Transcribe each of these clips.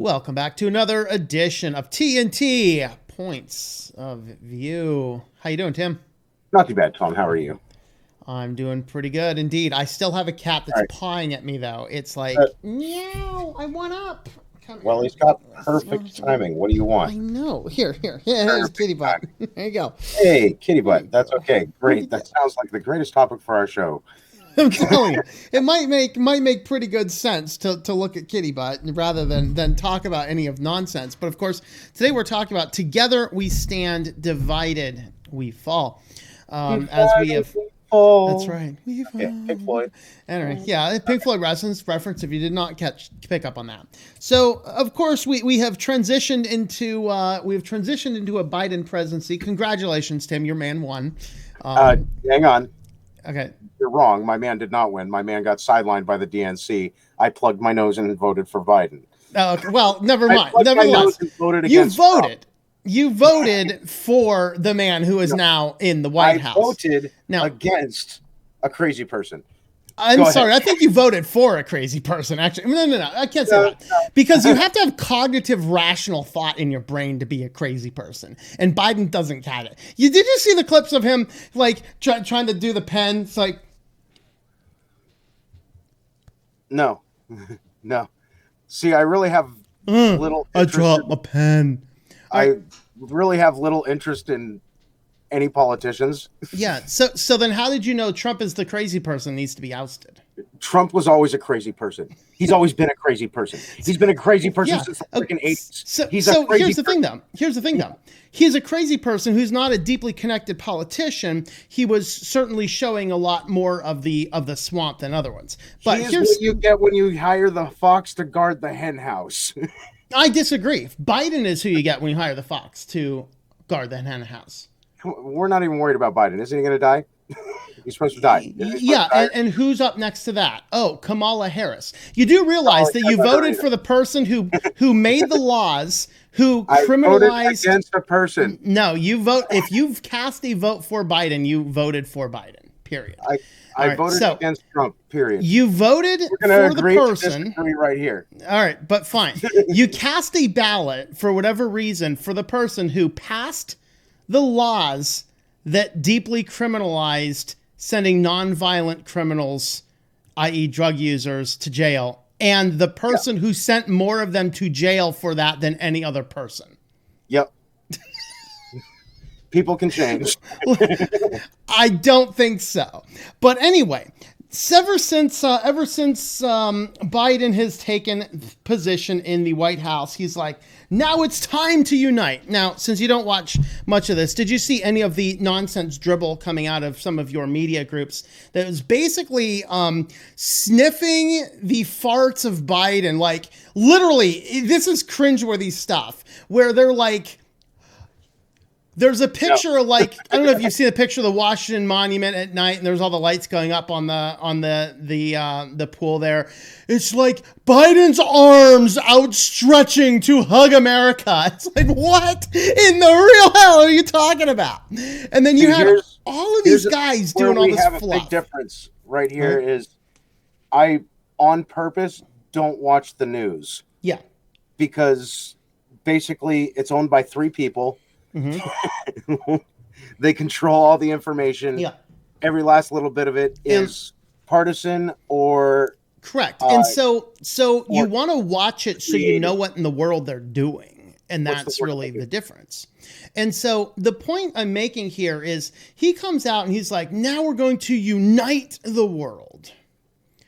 Welcome back to another edition of TNT Points of View. How you doing, Tim? Not too bad, Tom. How are you? I'm doing pretty good indeed. I still have a cat that's All right. pawing at me though. It's like, Uh, meow, I want up. Come well, here. he's got perfect timing. What do you want? I know. Here. Here's Perfect Kitty Butt. timing. There you go. Hey, kitty There you butt. That's go. okay. Great. That sounds like the greatest topic for our show. I'm telling you, it might make pretty good sense to look at Kitty Butt rather than talk about any of nonsense. But of course, today we're talking about together we stand, divided we fall. As we have, that's right. We fall. Yeah, Pink Floyd. Anyway, yeah, Pink Floyd reference. If you did not pick up on that, so of course we have transitioned into a Biden presidency. Congratulations, Tim. Your man won. Hang on. Okay. You're wrong. My man did not win. My man got sidelined by the DNC. I plugged my nose in and voted for Biden. Okay. Well, never mind. I plugged my Nevertheless, nose and voted you against voted. Trump. You voted for the man who is now in the White House. I voted now, against a crazy person. I'm sorry. I think you voted for a crazy person. Actually, no. I can't say that because you have to have cognitive, rational thought in your brain to be a crazy person, and Biden doesn't have it. Did you see the clips of him like trying to do the pen? It's like, no. See, I really have little. I dropped my pen. I really have little interest in any politicians. Yeah. So then how did you know Trump is the crazy person needs to be ousted? Trump was always a crazy person. He's always been a crazy person. He's been a crazy person since the freaking 80s. So here's the thing, though. He's a crazy person who's not a deeply connected politician. He was certainly showing a lot more of the swamp than other ones. But here's what you get when you hire the fox to guard the hen house. I disagree. Biden is who you get when you hire the fox to guard the hen house. We're not even worried about Biden. Isn't he going to die? He's supposed to die. And who's up next to that? Oh, Kamala Harris. You do realize that you voted for the person who made the laws, who criminalized. I voted against a person. No, you vote. If you've cast a vote for Biden, you voted for Biden. Period. I voted against Trump. Period. You voted for the person right here. All right, but fine. You cast a ballot for whatever reason for the person who passed the laws that deeply criminalized sending nonviolent criminals, i.e. drug users, to jail, and the person who sent more of them to jail for that than any other person. Yep. People can change. I don't think so. But anyway, ever since Biden has taken position in the White House, he's like, now it's time to unite. Now, since you don't watch much of this, did you see any of the nonsense dribble coming out of some of your media groups that was basically sniffing the farts of Biden? Like, literally, this is cringeworthy stuff where they're like, there's a picture like, I don't know if you've seen a picture of the Washington Monument at night and there's all the lights going up on the pool there. It's like Biden's arms outstretching to hug America. It's like, what in the real hell are you talking about? And then you have all of these guys doing all this fluff. A big difference right here is I, on purpose, don't watch the news. Yeah. Because basically it's owned by three people. Mm-hmm. They control all the information. Yeah. Every last little bit of it is partisan or correct. And so you want to watch it so you know what in the world they're doing. And that's really the difference. And so the point I'm making here is he comes out and he's like, now we're going to unite the world.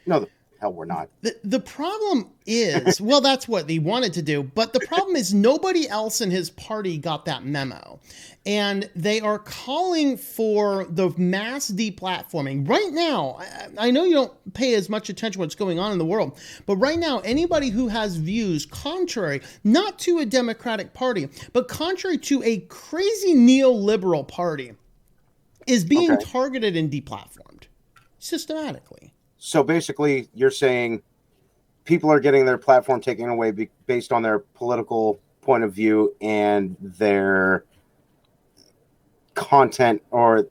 No, the hell we're not. The problem is, well, that's what he wanted to do. But the problem is nobody else in his party got that memo. And they are calling for the mass deplatforming. Right now, I know you don't pay as much attention to what's going on in the world, but right now, anybody who has views contrary, not to a Democratic Party, but contrary to a crazy neoliberal party, is being targeted and deplatformed systematically. So basically, you're saying people are getting their platform taken away based on their political point of view and their content, or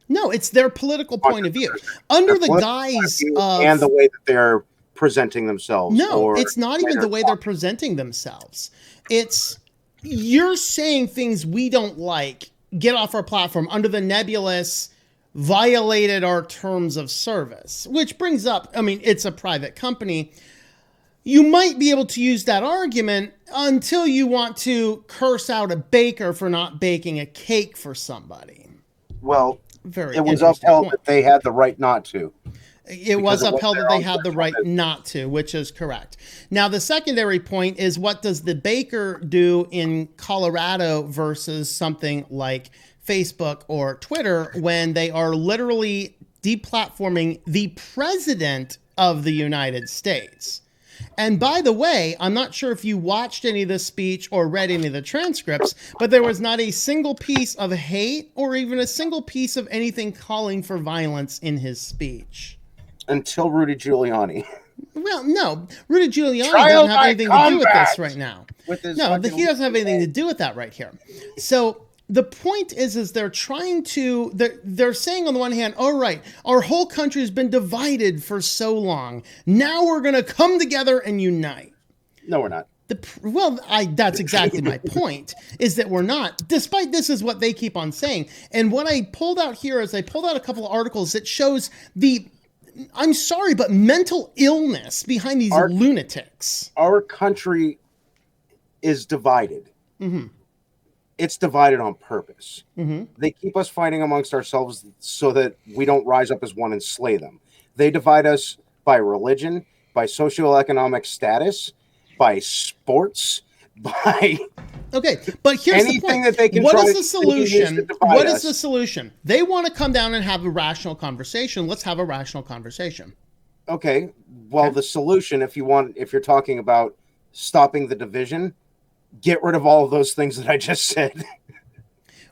no, it's their political point of view under the guise of and the way that they're presenting themselves. No, or it's not even the way they're presenting themselves. It's you're saying things we don't like, get off our platform under the nebulous violated our terms of service, which brings up, I mean, it's a private company. You might be able to use that argument until you want to curse out a baker for not baking a cake for somebody. Well, Very it was interesting upheld point. that they had the right not to. It was it was upheld their that they own had the personal right business. not to, which is correct. Now, the secondary point is, what does the baker do in Colorado versus something like Facebook or Twitter when they are literally deplatforming the president of the United States? And by the way, I'm not sure if you watched any of the speech or read any of the transcripts, but there was not a single piece of hate or even a single piece of anything calling for violence in his speech. Until Rudy Giuliani. Well, no, Rudy Giuliani Trial doesn't have by anything to do with combat this right now. With his No, fucking he doesn't have anything to do with that right here. So the point is they're trying to, they're saying on the one hand, all right, our whole country has been divided for so long. Now we're going to come together and unite. No, we're not. That's exactly my point, is that we're not, despite this is what they keep on saying. And what I pulled out here is I pulled out a couple of articles that shows I'm sorry, but mental illness behind these lunatics. Our country is divided. Mm-hmm. It's divided on purpose. Mm-hmm. They keep us fighting amongst ourselves so that we don't rise up as one and slay them. They divide us by religion, by socioeconomic status, by sports, by... Okay, but here's the point. That they can what try is to the solution? use to divide What is us. the solution? They want to come down and have a rational conversation. Let's have a rational conversation. Okay. Well, the solution, if you're talking about stopping the division, get rid of all of those things that I just said.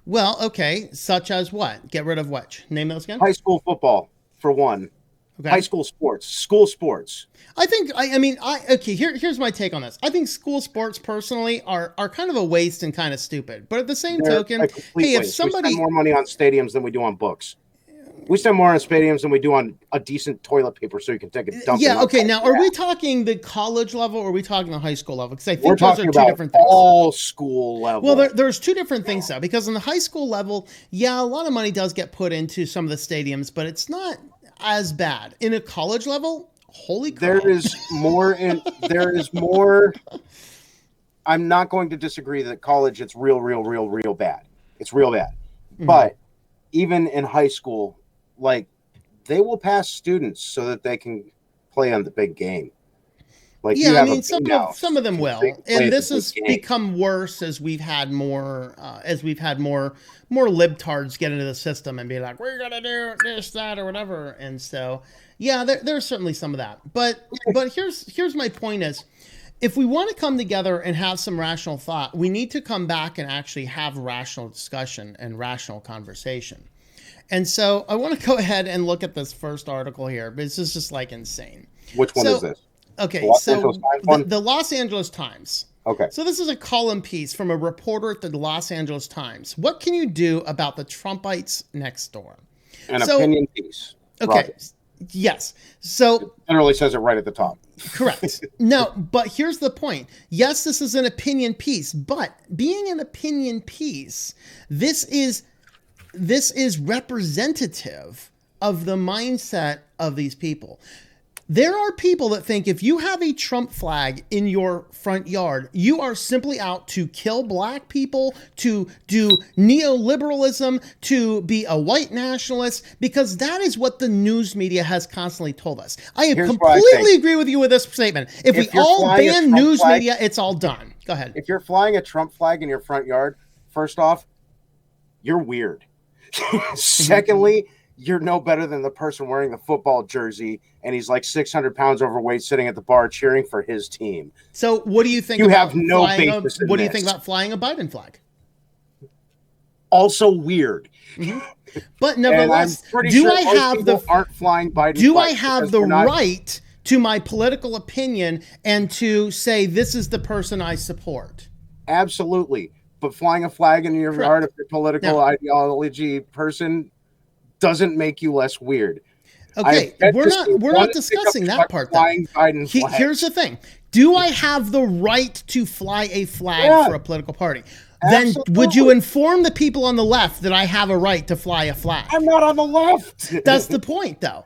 Well, okay, such as what? Get rid of what? Name those again. High school football, for one. Okay. High school sports, school sports. Here's my take on this. I think school sports personally are kind of a waste and kind of stupid. But at the same token, hey, if somebody... We spend more money on stadiums than we do on books. We spend more on stadiums than we do on a decent toilet paper so you can take a dump. Yeah, okay. Now, are we talking the college level or are we talking the high school level? Because I think we're those are two different things. All school level. Well, there's two different things, though. Because on the high school level, yeah, a lot of money does get put into some of the stadiums, but it's not as bad. In a college level, holy crap. There is more. I'm not going to disagree that college, it's real bad. It's real bad. Mm-hmm. But even in high school, like, they will pass students so that they can play on the big game. Like, yeah, I mean, some of them will, and this has become worse as we've had more libtards get into the system and be like, we're gonna do this, that, or whatever. And so, yeah, there's certainly some of that. But here's my point is, if we want to come together and have some rational thought, we need to come back and actually have rational discussion and rational conversation. And so I want to go ahead and look at this first article here, but this is just like insane. Which one is this? Okay, the Los Angeles Times. Okay. So this is a column piece from a reporter at the Los Angeles Times. What can you do about the Trumpites next door? An opinion piece. Okay. Roger. Yes. So it generally says it right at the top. Correct. No, but here's the point. Yes, this is an opinion piece, but being an opinion piece, this is representative of the mindset of these people. There are people that think if you have a Trump flag in your front yard, you are simply out to kill black people, to do neoliberalism, to be a white nationalist, because that is what the news media has constantly told us. I completely agree with you with this statement. If we all ban news media, it's all done. Go ahead. If you're flying a Trump flag in your front yard, first off, you're weird. Secondly, you're no better than the person wearing the football jersey and he's like 600 pounds overweight sitting at the bar cheering for his team. So what do you think you have no basis in what do you think about flying a Biden flag? Also weird. Mm-hmm. But nevertheless, aren't flying Biden do flags I have the right to my political opinion and to say this is the person I support? Absolutely. But flying a flag in your yard of your political ideology person doesn't make you less weird. Okay, we're not discussing that part though. Here's the thing. Do I have the right to fly a flag for a political party? Then would you inform the people on the left that I have a right to fly a flag? I'm not on the left. That's the point though.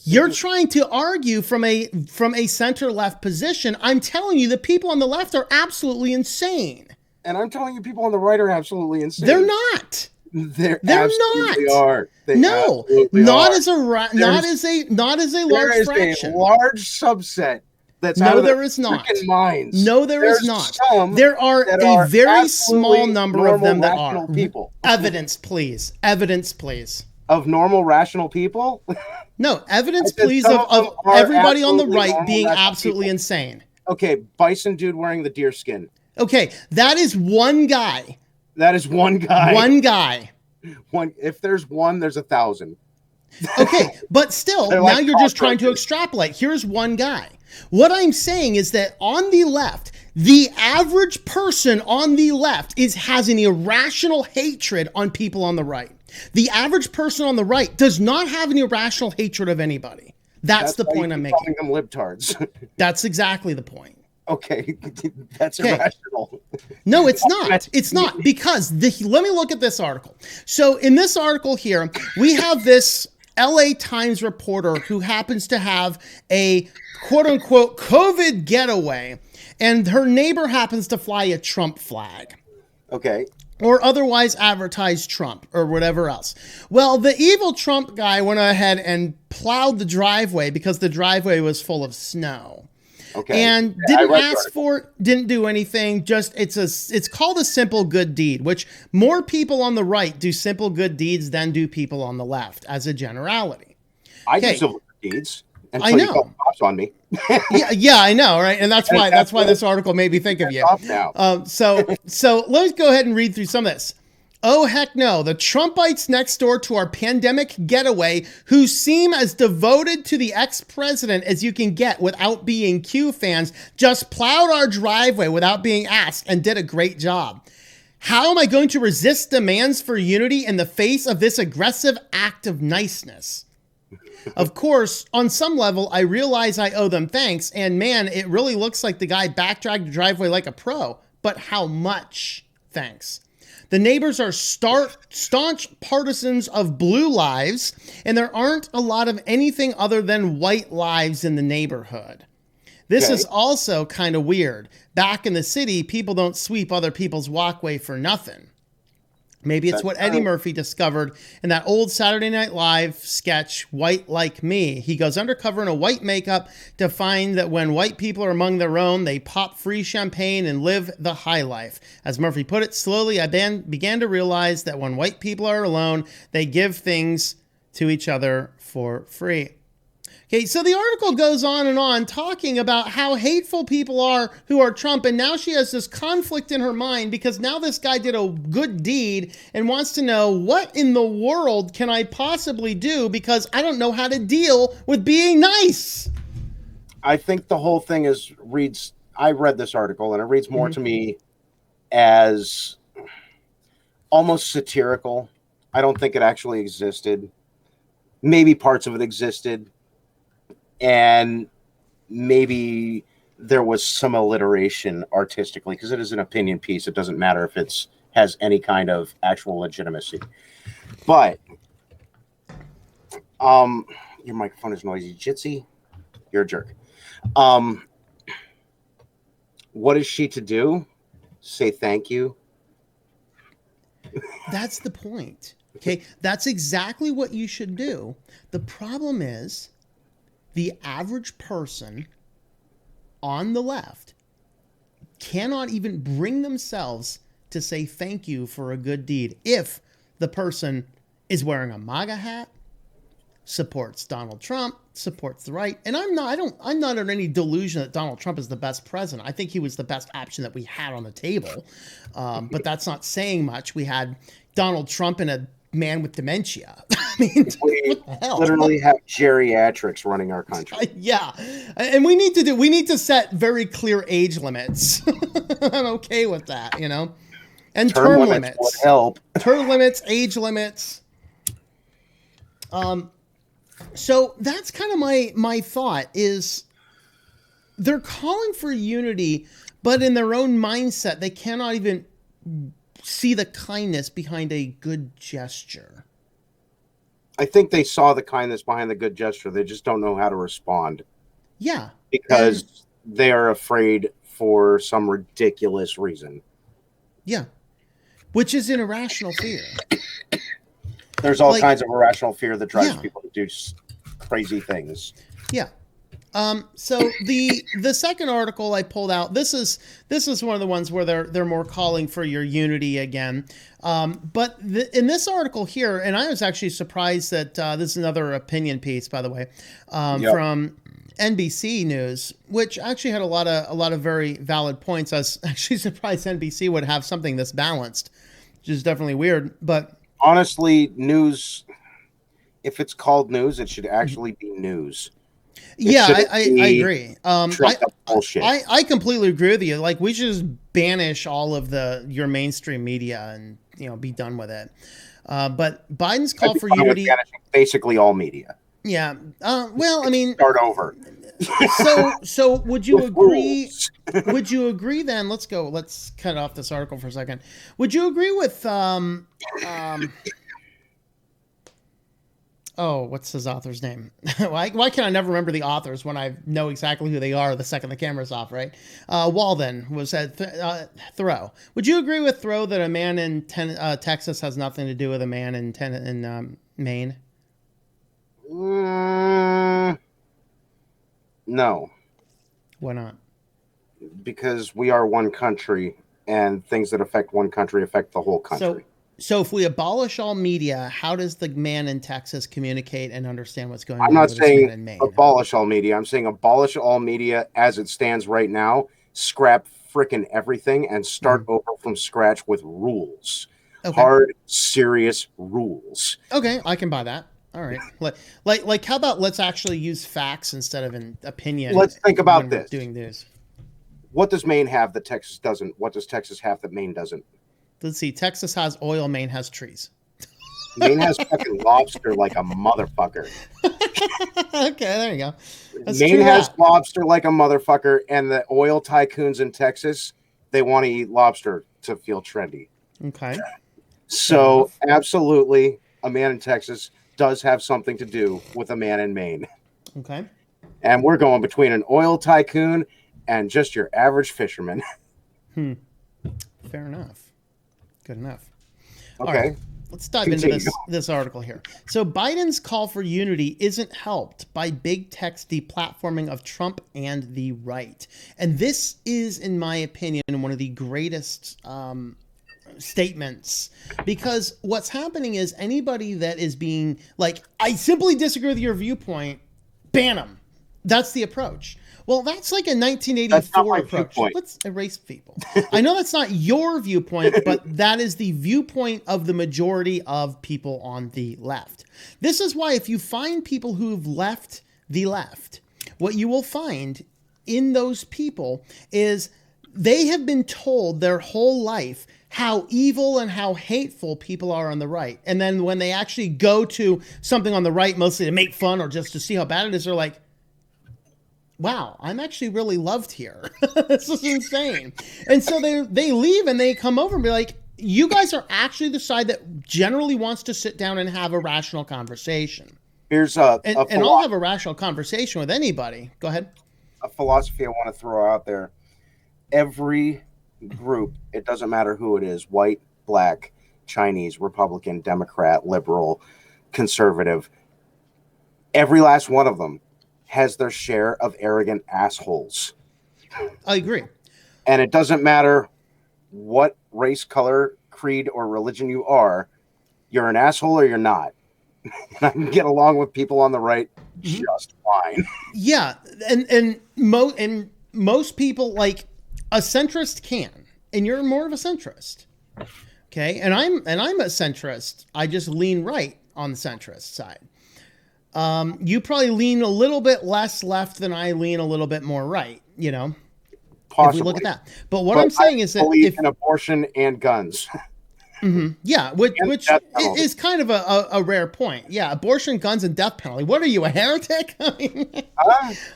You're trying to argue from a center left position. I'm telling you the people on the left are absolutely insane. And I'm telling you people on the right are absolutely insane. They're not. They're not. Are. They no, not as a large fraction. There is a large subset that's out of there is not. Minds. No, there's not. There are a very small number of them that are. People. Evidence, please. Evidence, please. Of normal, rational people? No, evidence, please, of everybody on the right being absolutely insane. Okay, bison dude wearing the deer skin. Okay, that is one guy. That is one guy. One guy. If there's one, there's 1,000. Okay, but still, now you're just trying to extrapolate. Here's one guy. What I'm saying is that on the left, the average person on the left has an irrational hatred on people on the right. The average person on the right does not have an irrational hatred of anybody. That's the point I'm making. Calling them libtards. That's exactly the point. Okay, that's irrational. No, it's not. It's not because let me look at this article. So in this article here, we have this LA Times reporter who happens to have a quote unquote COVID getaway, and her neighbor happens to fly a Trump flag. Okay. Or otherwise advertise Trump or whatever else. Well, the evil Trump guy went ahead and plowed the driveway because the driveway was full of snow. Okay. And didn't ask for it, didn't do anything. Just it's called a simple good deed, which more people on the right do simple good deeds than do people on the left as a generality. I do simple good deeds. I know. You call cops on me. yeah, I know, right? And that's why this article made me think of you. So let's go ahead and read through some of this. Oh, heck no. The Trumpites next door to our pandemic getaway, who seem as devoted to the ex-president as you can get without being Q fans, just plowed our driveway without being asked and did a great job. How am I going to resist demands for unity in the face of this aggressive act of niceness? Of course, on some level, I realize I owe them thanks, and man, it really looks like the guy backdragged the driveway like a pro. But how much thanks? The neighbors are staunch partisans of blue lives, and there aren't a lot of anything other than white lives in the neighborhood. This is also kind of weird. Back in the city, people don't sweep other people's walkway for nothing. Maybe it's what Eddie Murphy discovered in that old Saturday Night Live sketch, White Like Me. He goes undercover in a white makeup to find that when white people are among their own, they pop free champagne and live the high life. As Murphy put it, slowly I began to realize that when white people are alone, they give things to each other for free. Okay, so the article goes on and on talking about how hateful people are who are Trump, and now she has this conflict in her mind because now this guy did a good deed and wants to know, what in the world can I possibly do because I don't know how to deal with being nice? I think the whole thing I read this article and it reads more to me as almost satirical. I don't think it actually existed. Maybe parts of it existed. And maybe there was some alliteration artistically because it is an opinion piece. It doesn't matter if it's has any kind of actual legitimacy. But your microphone is noisy. Jitsi, you're a jerk. What is she to do? Say thank you. That's the point. Okay, that's exactly what you should do. The problem is, the average person on the left cannot even bring themselves to say thank you for a good deed if the person is wearing a MAGA hat, supports Donald Trump, supports the right. And I'm not under any delusion that Donald Trump is the best president. I think he was the best option that we had on the table. But that's not saying much. We had Donald Trump and a man with dementia. I mean, we what the hell? Literally have geriatrics running our country. Yeah. And we need to set very clear age limits. I'm okay with that, And term limits would help. Term limits, age limits. So that's kind of my thought is they're calling for unity, but in their own mindset, they cannot even see the kindness behind a good gesture. I think they saw the kindness behind the good gesture. They just don't know how to respond. Yeah. Because they are afraid for some ridiculous reason. Yeah. Which is an irrational fear. There's all kinds of irrational fear that drives people to do crazy things. Yeah. So the second article I pulled out, this is one of the ones where they're more calling for your unity again. But in this article here, and I was actually surprised that this is another opinion piece, by the way, from NBC News, which actually had a lot of very valid points. I was actually surprised NBC would have something this balanced, which is definitely weird. But honestly, news, if it's called news, it should actually be news. I agree. Bullshit. I completely agree with you. Like, we should just banish all of your mainstream media and be done with it. But Biden's call for unity, basically all media. Yeah. Well, I mean, start over. So would you agree? Would you agree then? Let's cut off this article for a second. Would you agree with oh, what's his author's name? Why can I never remember the authors when I know exactly who they are the second the camera's off, right? Walden was at Thoreau. Would you agree with Thoreau that a man in Texas has nothing to do with a man in Maine? No. Why not? Because we are one country, and things that affect one country affect the whole country. So if we abolish all media, how does the man in Texas communicate and understand what's going on? I'm not saying abolish all media. I'm saying abolish all media as it stands right now. Scrap frickin' everything and start over from scratch with rules. Okay. Hard, serious rules. Okay, I can buy that. All right. Like how about let's actually use facts instead of an opinion? Let's think about this. Doing this. What does Maine have that Texas doesn't? What does Texas have that Maine doesn't? Let's see. Texas has oil. Maine has trees. Maine has fucking lobster like a motherfucker. Okay, there you go. Maine has lobster like a motherfucker, and the oil tycoons in Texas, they want to eat lobster to feel trendy. Okay. So absolutely, a man in Texas does have something to do with a man in Maine. Okay. And we're going between an oil tycoon and just your average fisherman. Fair enough. Good enough. Okay. All right, let's dive into this article here. So Biden's call for unity isn't helped by big tech's deplatforming of Trump and the right. And this is, in my opinion, one of the greatest statements, because what's happening is anybody that is being like, I simply disagree with your viewpoint, ban them. That's the approach. Well, that's like a 1984 approach. Viewpoint. Let's erase people. I know that's not your viewpoint, but that is the viewpoint of the majority of people on the left. This is why if you find people who've left the left, what you will find in those people is they have been told their whole life how evil and how hateful people are on the right. And then when they actually go to something on the right, mostly to make fun or just to see how bad it is, they're like, wow, I'm actually really loved here. This is insane. And so they leave and they come over and be like, you guys are actually the side that generally wants to sit down and have a rational conversation. Here's and I'll have a rational conversation with anybody. Go ahead. A philosophy I want to throw out there. Every group, it doesn't matter who it is, white, black, Chinese, Republican, Democrat, liberal, conservative, every last one of them has their share of arrogant assholes. I agree. And it doesn't matter what race, color, creed, or religion you are, you're an asshole or you're not. I can get along with people on the right just fine. Yeah, and most people, like a centrist can, and you're more of a centrist. Okay, and I'm a centrist. I just lean right on the centrist side. You probably lean a little bit less left than I lean a little bit more right, Possibly. If we look at that. But I'm saying is that believe in abortion and guns. Yeah, which death penalty. is kind of a rare point. Yeah, abortion, guns, and death penalty. What are you, a heretic? I mean,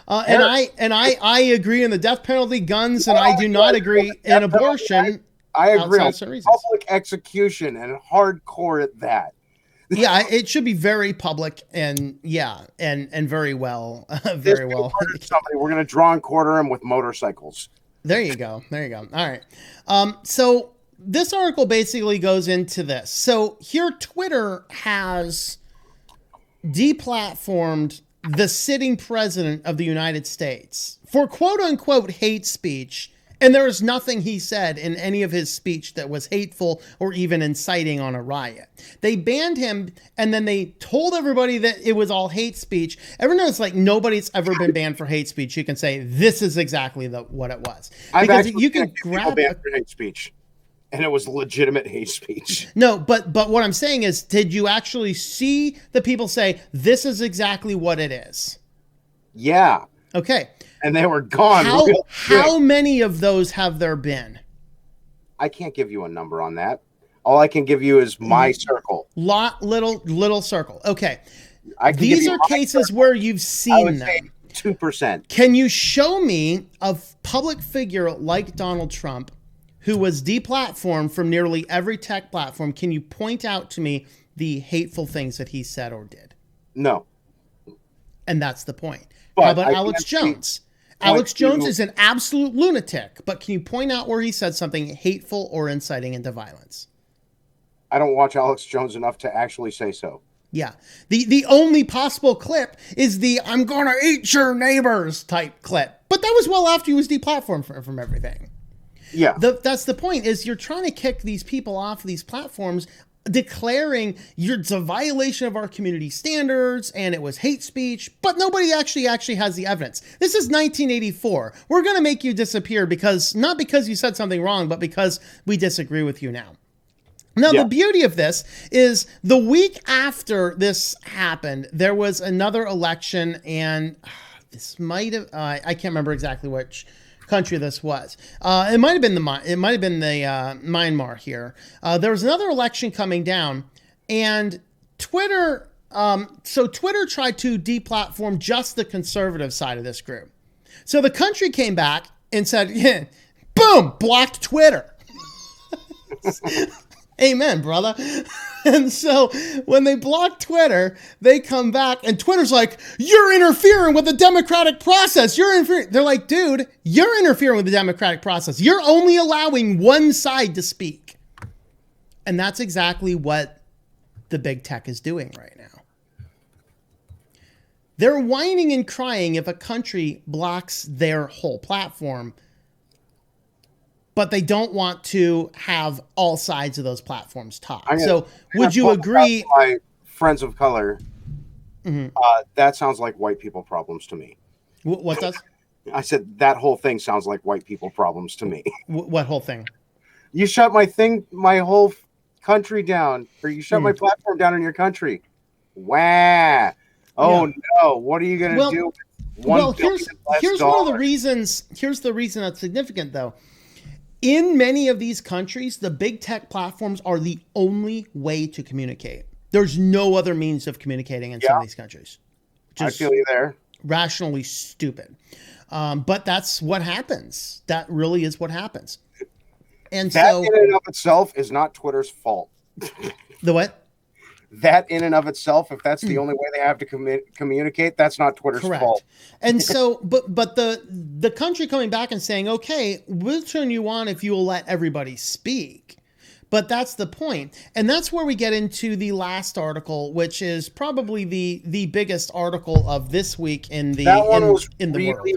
and I agree in the death penalty, guns, and I do not agree in abortion. I agree on certain reasons. public execution and hardcore at that. Yeah, it should be very public and very well, very well. Somebody, we're gonna draw and quarter him with motorcycles. There you go. All right. So this article basically goes into this. So here, Twitter has deplatformed the sitting president of the United States for quote unquote hate speech. And there was nothing he said in any of his speech that was hateful or even inciting on a riot. They banned him, and then they told everybody that it was all hate speech. Everyone knows, like, nobody's ever been banned for hate speech. You can say this is exactly what it was. Because you can grab banned for hate speech, and it was legitimate hate speech. No, but what I'm saying is, did you actually see the people say this is exactly what it is? Yeah. Okay. And they were gone. How many of those have there been? I can't give you a number on that. All I can give you is my circle. Little circle. Okay. These are cases where you've seen them. 2%. Can you show me a public figure like Donald Trump who was deplatformed from nearly every tech platform? Can you point out to me the hateful things that he said or did? No. And that's the point. But how about Alex Jones? Alex Jones is an absolute lunatic, but can you point out where he said something hateful or inciting into violence? I don't watch Alex Jones enough to actually say so. Yeah. The only possible clip is the "I'm gonna eat your neighbors" type clip. But that was well after he was deplatformed from everything. Yeah. That's the point, is you're trying to kick these people off these platforms, declaring it's a violation of our community standards and it was hate speech, but nobody actually has the evidence. This is 1984. We're going to make you disappear not because you said something wrong, but because we disagree with you now. Now, The beauty of this is the week after this happened, there was another election, and this might have, I can't remember exactly which country this was. It might have been the Myanmar here. There was another election coming down, and Twitter. So Twitter tried to deplatform just the conservative side of this group. So the country came back and said, yeah, boom, blocked Twitter. Amen, brother. And so when they block Twitter, they come back and Twitter's like, you're interfering with the democratic process. They're like, dude, you're interfering with the democratic process. You're only allowing one side to speak. And that's exactly what the big tech is doing right now. They're whining and crying if a country blocks their whole platform, but they don't want to have all sides of those platforms talk. So would you agree? My friends of color, that sounds like white people problems to me. What does? I said that whole thing sounds like white people problems to me. What whole thing? You shut my whole country down, or you shut my platform down in your country. Wah. Oh no, what are you going to do? Here's one of the reasons. Here's the reason that's significant, though. In many of these countries, the big tech platforms are the only way to communicate. There's no other means of communicating in some of these countries. Just I feel you there. Rationally stupid. But that's what happens. That really is what happens. And that in and of itself is not Twitter's fault. The what? That in and of itself, if that's the only way they have to communicate, that's not Twitter's fault. And so, but the country coming back and saying, okay, we'll turn you on if you will let everybody speak. But that's the point. And that's where we get into the last article, which is probably the biggest article of this week in the world.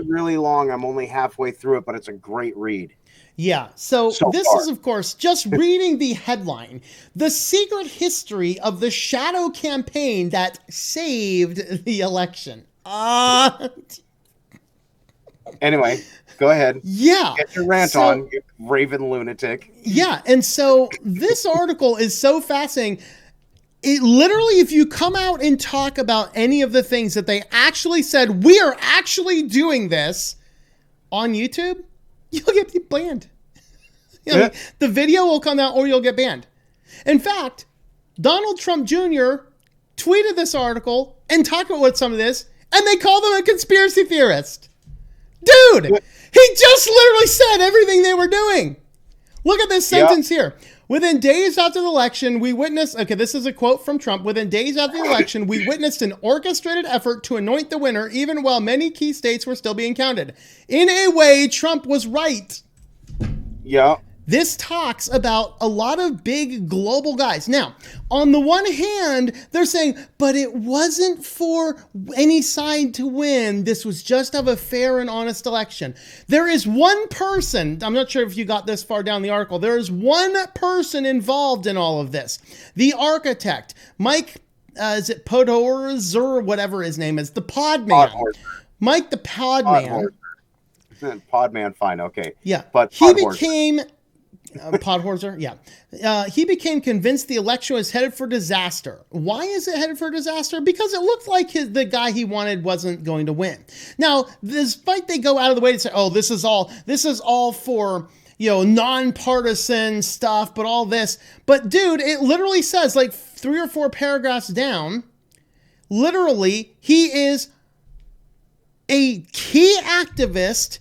Really long. I'm only halfway through it, but it's a great read. Yeah. So this is, of course, just reading the headline, the secret history of the shadow campaign that saved the election. Anyway, go ahead. Yeah. Get your rant on, you raven lunatic. Yeah. And so this article is so fascinating. It literally, if you come out and talk about any of the things that they actually said, we are actually doing this on YouTube, you'll get banned. The video will come out or you'll get banned. In fact, Donald Trump Jr. tweeted this article and talked about what some of this, and they called him a conspiracy theorist. Dude, he just literally said everything they were doing. Look at this sentence here. Within days after the election, we witnessed, okay, this is a quote from Trump. Within days after the election, we witnessed an orchestrated effort to anoint the winner, even while many key states were still being counted. In a way, Trump was right. Yeah. This talks about a lot of big global guys. Now, on the one hand, they're saying, but it wasn't for any side to win. This was just of a fair and honest election. There is one person, I'm not sure if you got this far down the article, there is one person involved in all of this. The architect, Mike, is it Podhorzer or whatever his name is, the pod man. Mike the pod man. Podman, fine, okay. Yeah, but he became... Podhorzer, yeah. He became convinced the election was headed for disaster. Why is it headed for disaster? Because it looked like the guy he wanted wasn't going to win. Now, despite they go out of the way to say, oh, this is all for, nonpartisan stuff, but all this. But dude, it literally says, like 3 or 4 paragraphs down, literally, he is a key activist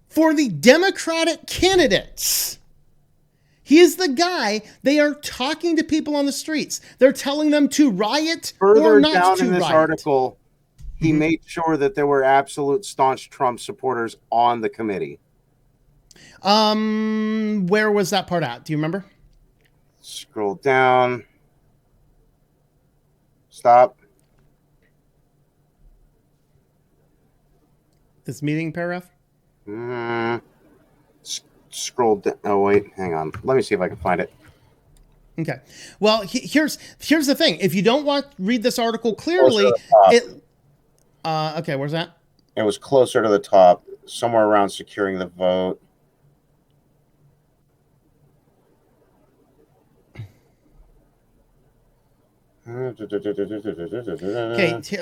for the Democratic candidates. He is the guy. They are talking to people on the streets. They're telling them to riot or not to riot. Further down in this article, he made sure that there were absolute staunch Trump supporters on the committee. Where was that part at? Do you remember? Scroll down. Stop. This meeting paragraph? Scroll down. Oh, wait. Hang on. Let me see if I can find it. Okay. Well, here's the thing. If you don't read this article clearly, okay, where's that? It was closer to the top, somewhere around securing the vote. Okay,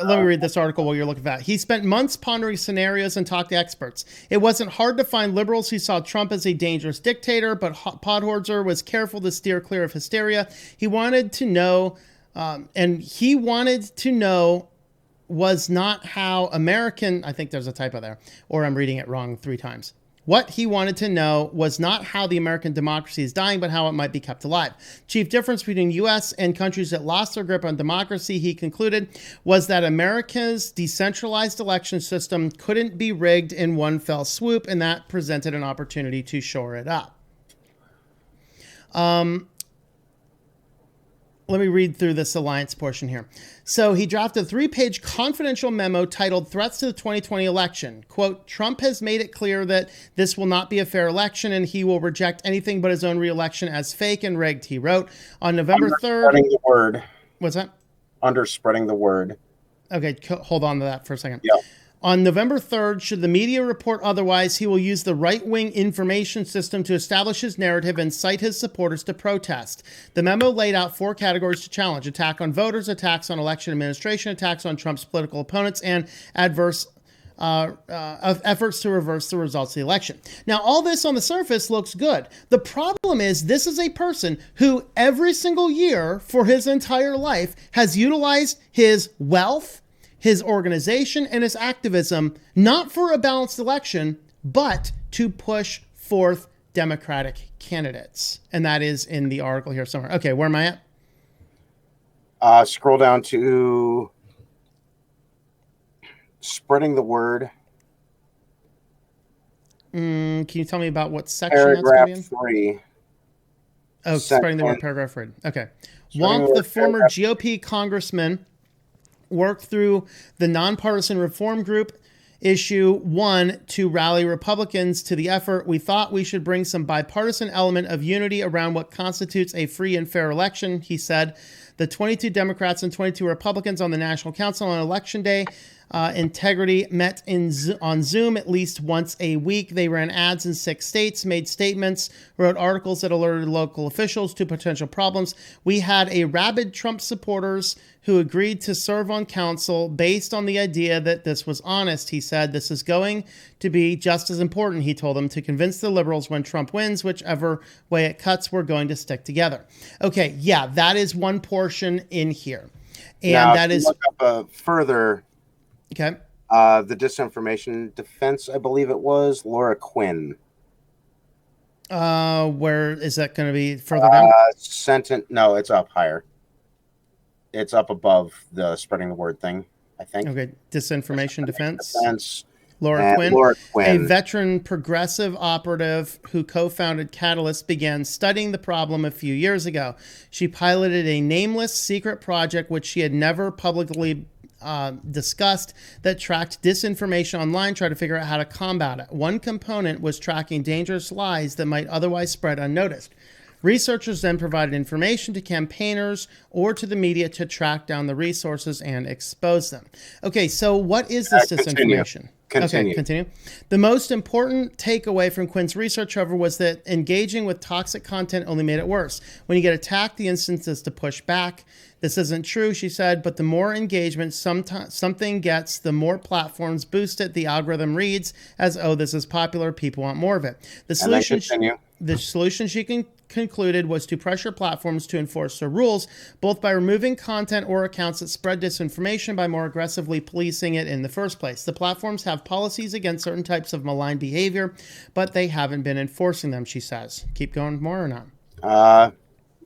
let me read this article while you're looking at that. He spent months pondering scenarios and talked to experts. It wasn't hard to find liberals who saw Trump as a dangerous dictator, but Podhorzer was careful to steer clear of hysteria. He wanted to know, was not how American, I think there's a typo there, or I'm reading it wrong 3 times. What he wanted to know was not how the American democracy is dying, but how it might be kept alive. Chief difference between U.S. and countries that lost their grip on democracy, he concluded, was that America's decentralized election system couldn't be rigged in one fell swoop, and that presented an opportunity to shore it up. Let me read through this alliance portion here. So he drafted a 3-page confidential memo titled Threats to the 2020 Election. Quote, Trump has made it clear that this will not be a fair election and he will reject anything but his own re-election as fake and rigged, he wrote. On November 3rd... Spreading the word. What's that? Under spreading the word. Okay, hold on to that for a second. Yeah. On November 3rd, should the media report otherwise, he will use the right-wing information system to establish his narrative and cite his supporters to protest. The memo laid out 4 categories to challenge: attack on voters, attacks on election administration, attacks on Trump's political opponents, and adverse efforts to reverse the results of the election. Now, all this on the surface looks good. The problem is this is a person who every single year for his entire life has utilized his wealth, his organization, and his activism, not for a balanced election, but to push forth Democratic candidates. And that is in the article here somewhere. Okay, where am I at? Scroll down to spreading the word. Can you tell me about what section paragraph that's going in? 3. Oh, spreading the word, paragraph 3. Okay. Wonk, the former GOP congressman, worked through the nonpartisan reform group issue 1 to rally Republicans to the effort. We thought we should bring some bipartisan element of unity around what constitutes a free and fair election, he said. The 22 Democrats and 22 Republicans on the National Council on Election Day Integrity met on Zoom at least once a week. They ran ads in 6 states, made statements, wrote articles that alerted local officials to potential problems. We had a rabid Trump supporters who agreed to serve on council based on the idea that this was honest. He said, this is going to be just as important, he told them, to convince the liberals when Trump wins, whichever way it cuts, we're going to stick together. Okay, yeah, that is one portion in here. And now, that is... look up further. Okay. The disinformation defense, I believe it was, Laura Quinn. Where is that going to be further down? No, it's up higher. It's up above the spreading the word thing, I think. Okay, disinformation defense. Laura Quinn, a veteran progressive operative who co-founded Catalyst, began studying the problem a few years ago. She piloted a nameless secret project which she had never publicly discussed that tracked disinformation online, tried to figure out how to combat it. One component was tracking dangerous lies that might otherwise spread unnoticed. Researchers then provided information to campaigners or to the media to track down the resources and expose them. Okay, so what is this disinformation? Continue. Okay, continue. The most important takeaway from Quinn's research, however, was that engaging with toxic content only made it worse. When you get attacked, the instinct is to push back. This isn't true, she said, but the more engagement something gets, the more platforms boost it. The algorithm reads as, oh, this is popular, people want more of it. The solution she concluded was to pressure platforms to enforce their rules, both by removing content or accounts that spread disinformation by more aggressively policing it in the first place. The platforms have policies against certain types of malign behavior, but they haven't been enforcing them, she says. Keep going more or not?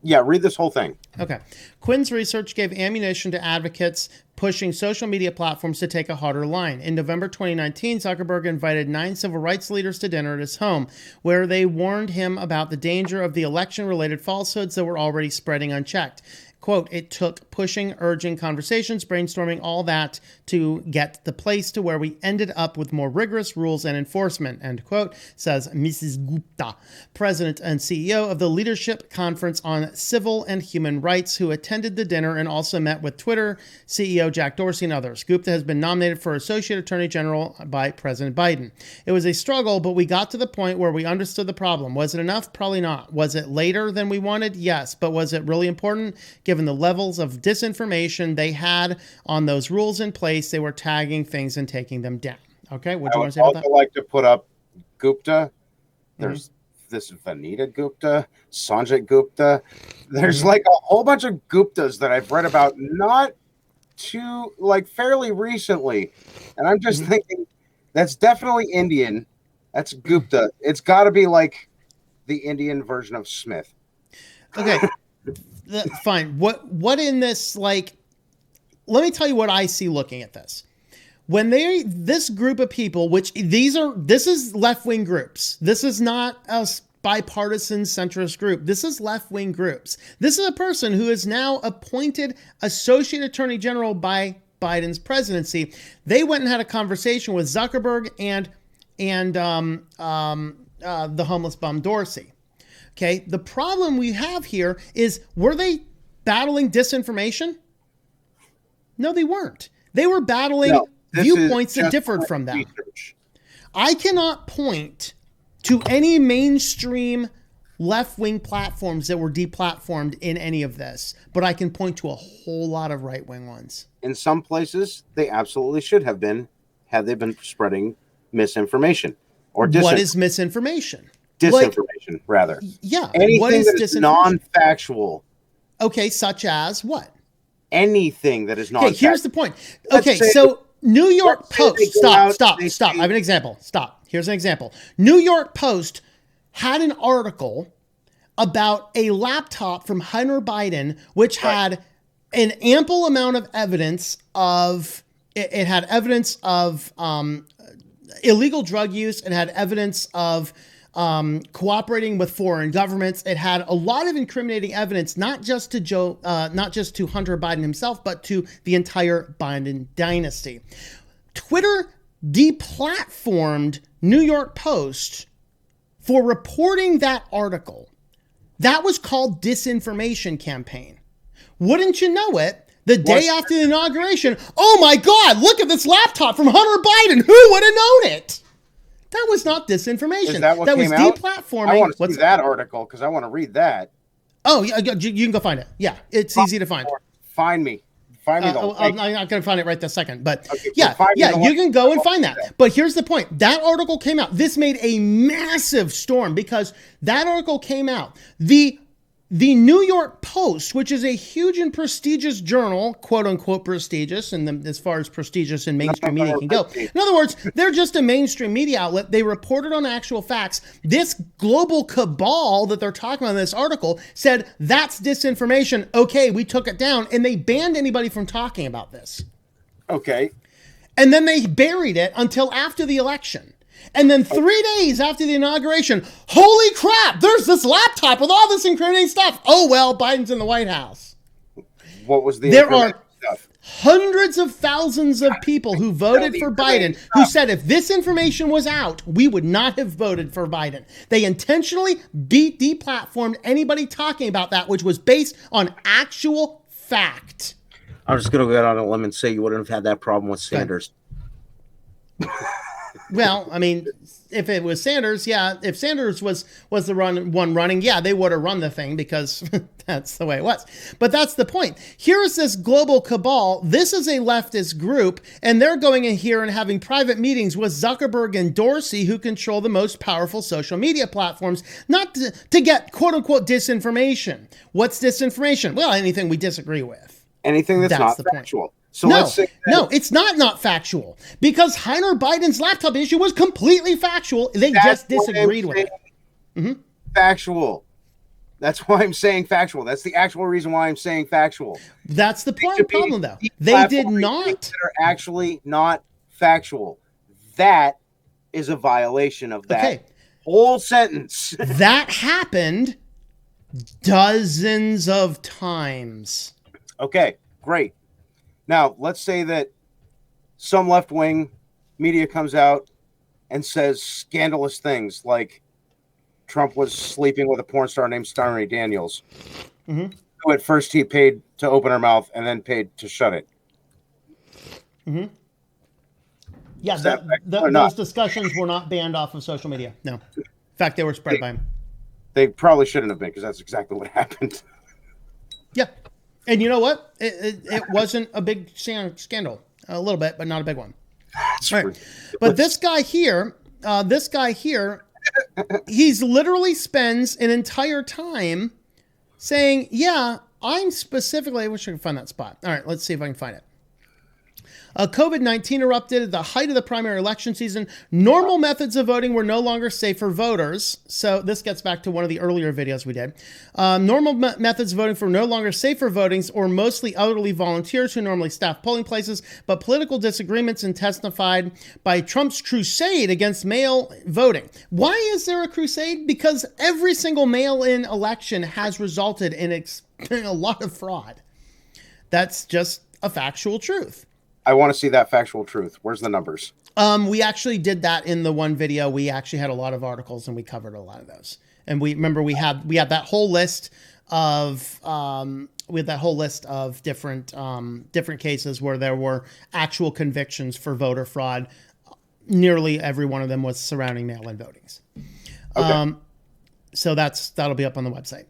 Yeah, read this whole thing. Okay. Quinn's research gave ammunition to advocates pushing social media platforms to take a harder line. In November 2019, Zuckerberg invited 9 civil rights leaders to dinner at his home, where they warned him about the danger of the election-related falsehoods that were already spreading unchecked. Quote, it took pushing, urging, conversations, brainstorming, all that to get the place to where we ended up with more rigorous rules and enforcement, end quote, says Mrs. Gupta, president and CEO of the Leadership Conference on Civil and Human Rights, who attended the dinner and also met with Twitter CEO Jack Dorsey and others. Gupta has been nominated for Associate Attorney General by President Biden. It was a struggle, but we got to the point where we understood the problem. Was it enough? Probably not. Was it later than we wanted? Yes. But was it really important? Given the levels of disinformation they had on those rules in place, they were tagging things and taking them down. Okay, what do you want to say about that? I would also like to put up Gupta. There's this Vanita Gupta, Sanjay Gupta. There's like a whole bunch of Guptas that I've read about not too, like fairly recently. And I'm just thinking, that's definitely Indian. That's Gupta. It's got to be like the Indian version of Smith. Okay. Fine. What in this, like, let me tell you what I see looking at this. When this group of people, this is left-wing groups. This is not a bipartisan centrist group. This is left-wing groups. This is a person who is now appointed Associate Attorney General by Biden's presidency. They went and had a conversation with Zuckerberg and the homeless bum Dorsey. Okay, the problem we have here is, were they battling disinformation? No, they weren't. They were battling viewpoints that differed from them. Research. I cannot point to any mainstream left-wing platforms that were deplatformed in any of this, but I can point to a whole lot of right-wing ones. In some places, they absolutely should have been, had they been spreading misinformation or disinformation. What is misinformation? Disinformation, rather. Yeah. Anything what is that is non-factual. Okay, such as what? Anything that is non-factual. Okay, here's the point. Okay, so New York Post. Stop. I have an example. Stop. Here's an example. New York Post had an article about a laptop from Hunter Biden, which had an ample amount of evidence of, it had evidence of illegal drug use. It had evidence of cooperating with foreign governments. It had a lot of incriminating evidence, not just to Hunter Biden himself, but to the entire Biden dynasty. Twitter deplatformed New York Post for reporting that article. That was called disinformation campaign. Wouldn't you know it? The day after the inauguration, oh my God, look at this laptop from Hunter Biden. Who would have known it? That was not disinformation. Is that what came was out? Deplatforming. I want to see that article because I want to read that. Oh, yeah, you can go find it. Yeah, it's easy to find. Find me Find me the I'm not going to find it right this second, but okay, yeah, you you can go and find that. But here's the point. That article came out. This made a massive storm because that article came out. The New York Post, which is a huge and prestigious journal, quote unquote prestigious, and as far as prestigious in mainstream media can go. In other words, they're just a mainstream media outlet. They reported on actual facts. This global cabal that they're talking about in this article said that's disinformation. Okay, we took it down, and they banned anybody from talking about this. Okay. And then they buried it until after the election. And then 3 days after the inauguration, holy crap, there's this laptop with all this incriminating stuff. Oh, well, Biden's in the White House. What was the There are hundreds of thousands of people who voted for Biden who said if this information was out, we would not have voted for Biden. They intentionally deplatformed anybody talking about that, which was based on actual fact. I'm just going to go out on a limb and say you wouldn't have had that problem with Sanders. Well, I mean, if it was Sanders, yeah, if Sanders was the one running, yeah, they would have run the thing because that's the way it was. But that's the point. Here is this global cabal. This is a leftist group, and they're going in here and having private meetings with Zuckerberg and Dorsey, who control the most powerful social media platforms, not to get quote-unquote disinformation. What's disinformation? Well, anything we disagree with. Anything that's not factual. Point. So no, it's not factual because Hunter Biden's laptop issue was completely factual. They just disagreed with it. Mm-hmm. Factual. That's why I'm saying factual. That's the actual reason why I'm saying factual. That's the problem, though. They did not. That are actually not factual. That is a violation of that whole sentence. That happened dozens of times. Okay, great. Now, let's say that some left-wing media comes out and says scandalous things like Trump was sleeping with a porn star named Stormy Daniels, who at first he paid to open her mouth and then paid to shut it. Mm-hmm. Yeah, those discussions were not banned off of social media. No. In fact, they were spread by him. They probably shouldn't have been because that's exactly what happened. Yeah. And you know what? It wasn't a big scandal. A little bit, but not a big one. Right. But this guy here, he's literally spends an entire time saying, yeah, I'm specifically, I wish I could find that spot. All right, let's see if I can find it. COVID-19 erupted at the height of the primary election season. Normal methods of voting were no longer safe for voters. So this gets back to one of the earlier videos we did. Normal methods of voting were no longer safe for votings or mostly elderly volunteers who normally staff polling places, but political disagreements intensified by Trump's crusade against mail voting. Why is there a crusade? Because every single mail-in election has resulted in a lot of fraud. That's just a factual truth. I want to see that factual truth. Where's the numbers? We actually did that in the one video. We actually had a lot of articles and we covered a lot of those. And we had that whole list of different cases where there were actual convictions for voter fraud. Nearly every one of them was surrounding mail-in votings. Okay. So that'll be up on the website.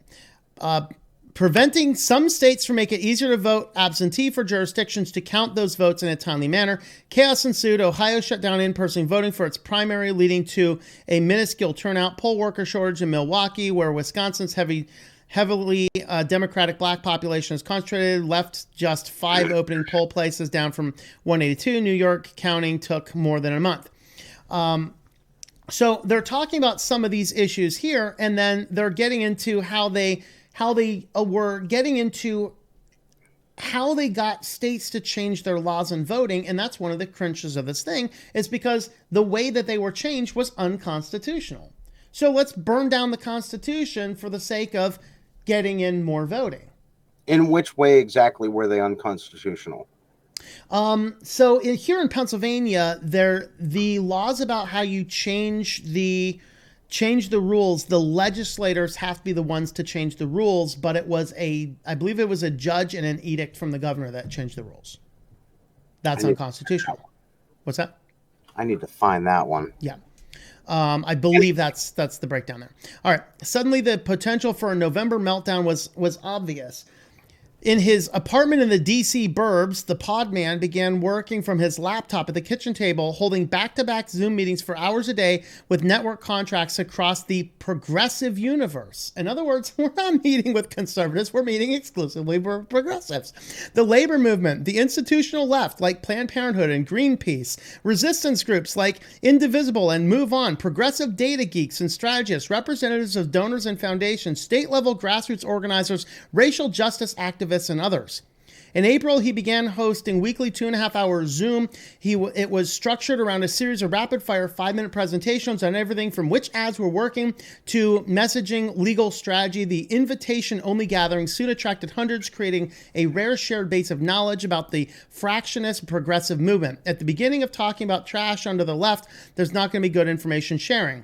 Preventing some states from making it easier to vote absentee for jurisdictions to count those votes in a timely manner. Chaos ensued. Ohio shut down in-person voting for its primary, leading to a minuscule turnout. Poll worker shortage in Milwaukee, where Wisconsin's heavily Democratic black population is concentrated, left just 5 opening poll places, down from 182. New York counting took more than a month. So they're talking about some of these issues here, and then they're getting into how they were getting into how they got states to change their laws on voting. And that's one of the crunches of this thing, is because the way that they were changed was unconstitutional. So let's burn down the Constitution for the sake of getting in more voting. In which way exactly were they unconstitutional? So here in Pennsylvania, the laws about how you change the rules, the legislators have to be the ones to change the rules, but I believe it was a judge and an edict from the governor that changed the rules. That's unconstitutional. What's that? I need to find that one. Yeah. I believe that's the breakdown there. All right. Suddenly the potential for a November meltdown was obvious. In his apartment in the DC burbs, the pod man began working from his laptop at the kitchen table, holding back-to-back Zoom meetings for hours a day with network contracts across the progressive universe. In other words, we're not meeting with conservatives, we're meeting exclusively with progressives. The labor movement, the institutional left like Planned Parenthood and Greenpeace, resistance groups like Indivisible and Move On, progressive data geeks and strategists, representatives of donors and foundations, state-level grassroots organizers, racial justice activists, and others. In April, he began hosting weekly 2.5-hour Zoom. It was structured around a series of rapid-fire 5-minute presentations on everything from which ads were working to messaging, legal strategy. The invitation-only gathering soon attracted hundreds, creating a rare shared base of knowledge about the fractionist progressive movement. At the beginning of talking about trash under the left, there's not going to be good information sharing,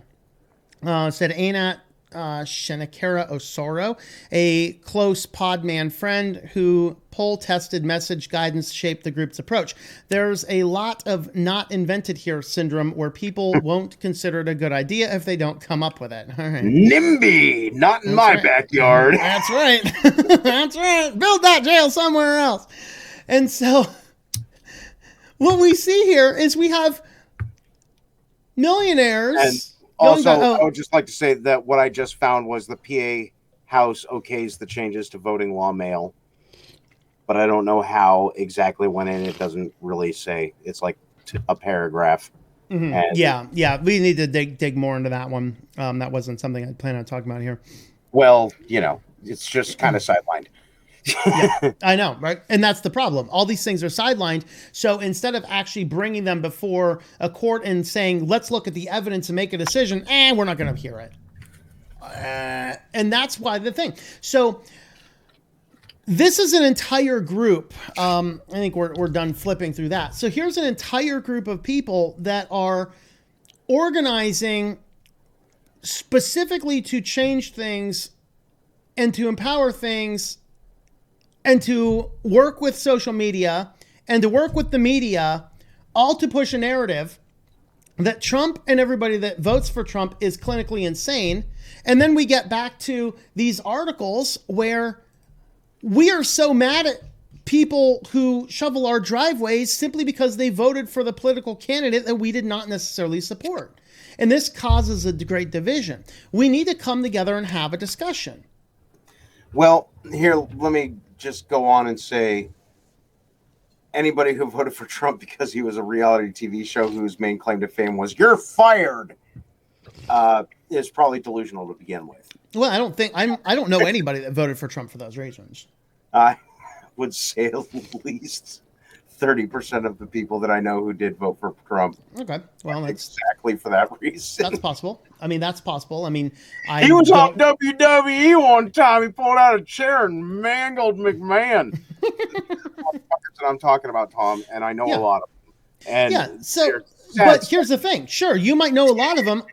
said Anat Shenakera Osoro, a close podman friend who poll-tested message guidance shaped the group's approach. There's a lot of not invented here syndrome where people won't consider it a good idea if they don't come up with it. All right. NIMBY, not in my backyard. That's right. That's right. Build that jail somewhere else. And so what we see here is we have millionaires. And also, I would just like to say that what I just found was the PA House okays the changes to voting law mail, but I don't know how exactly went in. It doesn't really say. It's like a paragraph. Mm-hmm. Yeah. We need to dig more into that one. That wasn't something I planned on talking about here. Well, it's just kind of sidelined. Yeah, I know, right? And that's the problem. All these things are sidelined. So instead of actually bringing them before a court and saying, let's look at the evidence and make a decision, we're not going to hear it. And that's why the thing. So this is an entire group. I think we're done flipping through that. So here's an entire group of people that are organizing specifically to change things and to empower things and to work with social media and to work with the media, all to push a narrative that Trump and everybody that votes for Trump is clinically insane. And then we get back to these articles where we are so mad at people who shovel our driveways simply because they voted for the political candidate that we did not necessarily support. And this causes a great division. We need to come together and have a discussion. Well, here, let me just go on and say anybody who voted for Trump because he was a reality TV show whose main claim to fame was "you're fired" is probably delusional to begin with. Well, I don't know anybody that voted for Trump for those reasons. I would say at least 30% of the people that I know who did vote for Trump. Okay, well, that's exactly for that reason. That's possible. I mean, that's possible. I mean, he was on WWE one time. He pulled out a chair and mangled McMahon. That's what I'm talking about, Tom, and I know a lot of them. And but here's the thing. Sure, you might know a lot of them.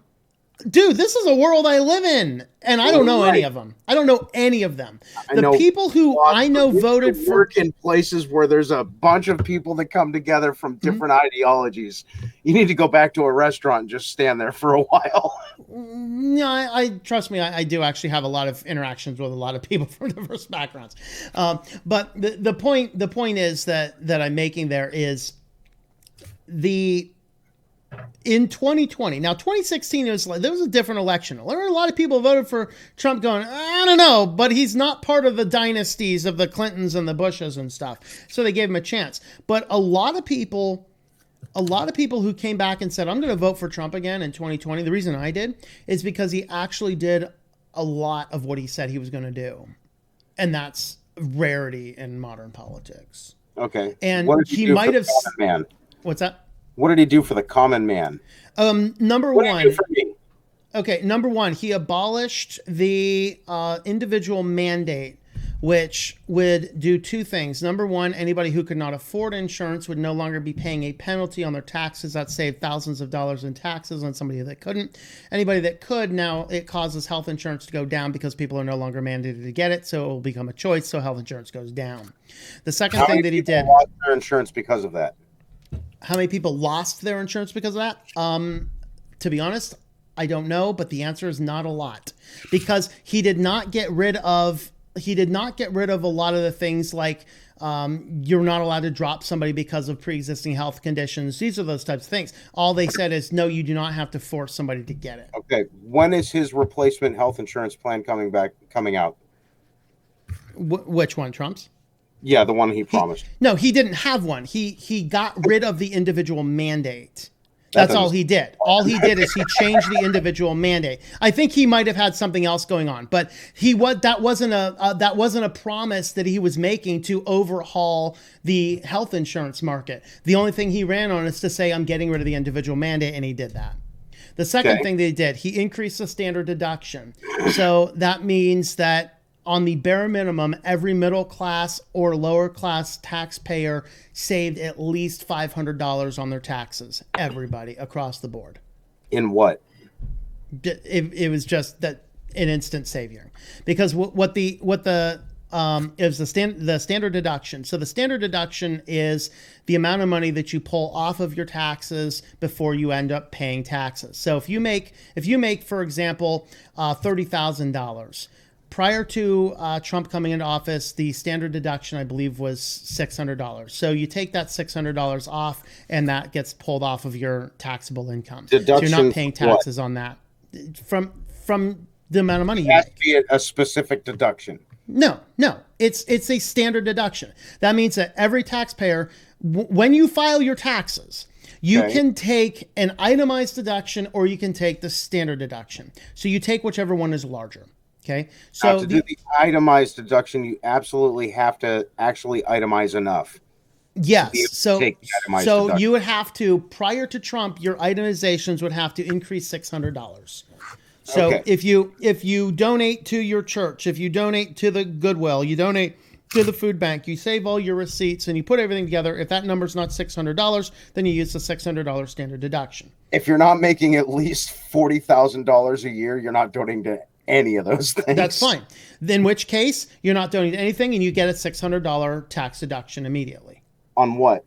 Dude, this is a world I live in, and I don't know any of them. I don't know any of them. The people who I know voted for work in places where there's a bunch of people that come together from different ideologies. You need to go back to a restaurant and just stand there for a while. No, I trust me. I do actually have a lot of interactions with a lot of people from diverse backgrounds. But the point is that I'm making there is in 2020, now 2016 there was a different election. There were a lot of people who voted for Trump going, I don't know, but he's not part of the dynasties of the Clintons and the Bushes and stuff. So they gave him a chance. But a lot of people who came back and said, I'm going to vote for Trump again in 2020. The reason I did is because he actually did a lot of what he said he was going to do. And that's rarity in modern politics. Okay. And he might have. Man? What's that? What did he do for the common man? Number one. What did he do for me? Okay, number one, he abolished the individual mandate, which would do two things. Number one, anybody who could not afford insurance would no longer be paying a penalty on their taxes. That saved thousands of dollars in taxes on somebody that couldn't. Anybody that could, now it causes health insurance to go down because people are no longer mandated to get it, so it will become a choice, so health insurance goes down. The second thing that he did... lost their insurance because of that? How many people lost their insurance because of that? To be honest, I don't know, but the answer is not a lot, because he did not get rid of he did not get rid of a lot of the things like you're not allowed to drop somebody because of pre-existing health conditions. These are those types of things. All they said is, no, you do not have to force somebody to get it. Okay. When is his replacement health insurance plan coming out? Which one, Trump's? Yeah, the one he promised. No, he didn't have one. He got rid of the individual mandate. That's all he did. All he did is he changed the individual mandate. I think he might have had something else going on, but that wasn't a promise that he was making to overhaul the health insurance market. The only thing he ran on is to say, I'm getting rid of the individual mandate, and he did that. The second thing they did, he increased the standard deduction. So that means that on the bare minimum, every middle class or lower class taxpayer saved at least $500 on their taxes. Everybody across the board. In what? It was just that an instant savior, because what the is the standard deduction. So the standard deduction is the amount of money that you pull off of your taxes before you end up paying taxes. So if you make, for example, $30,000. Prior to Trump coming into office, the standard deduction, I believe, was $600. So you take that $600 off, and that gets pulled off of your taxable income. So you're not paying taxes on that from the amount of money you make. It has to be a specific deduction. No, it's a standard deduction. That means that every taxpayer, when you file your taxes, you can take an itemized deduction, or you can take the standard deduction. So you take whichever one is larger. Okay, so to do the itemized deduction, you absolutely have to actually itemize enough. Yes, so you would have to, prior to Trump, your itemizations would have to increase $600. So if you donate to your church, if you donate to the Goodwill, you donate to the food bank, you save all your receipts and you put everything together. If that number's not $600, then you use the $600 standard deduction. If you're not making at least $40,000 a year, you're not donating to any of those things. That's fine. In which case, you're not donating to anything, and you get a $600 tax deduction immediately. On what?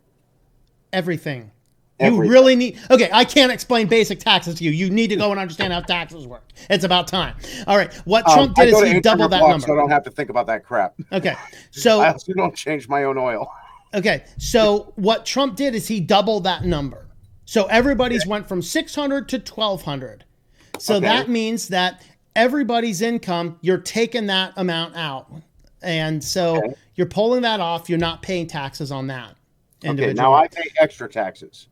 Everything. You really need... Okay, I can't explain basic taxes to you. You need to go and understand how taxes work. It's about time. All right. What Trump did is he doubled that number. So I don't have to think about that crap. Okay. So I also don't change my own oil. Okay. So what Trump did is he doubled that number. So everybody's went from 600 to 1,200. So that means that everybody's income, you're taking that amount out. And so you're pulling that off. You're not paying taxes on that. Okay, now I pay extra taxes.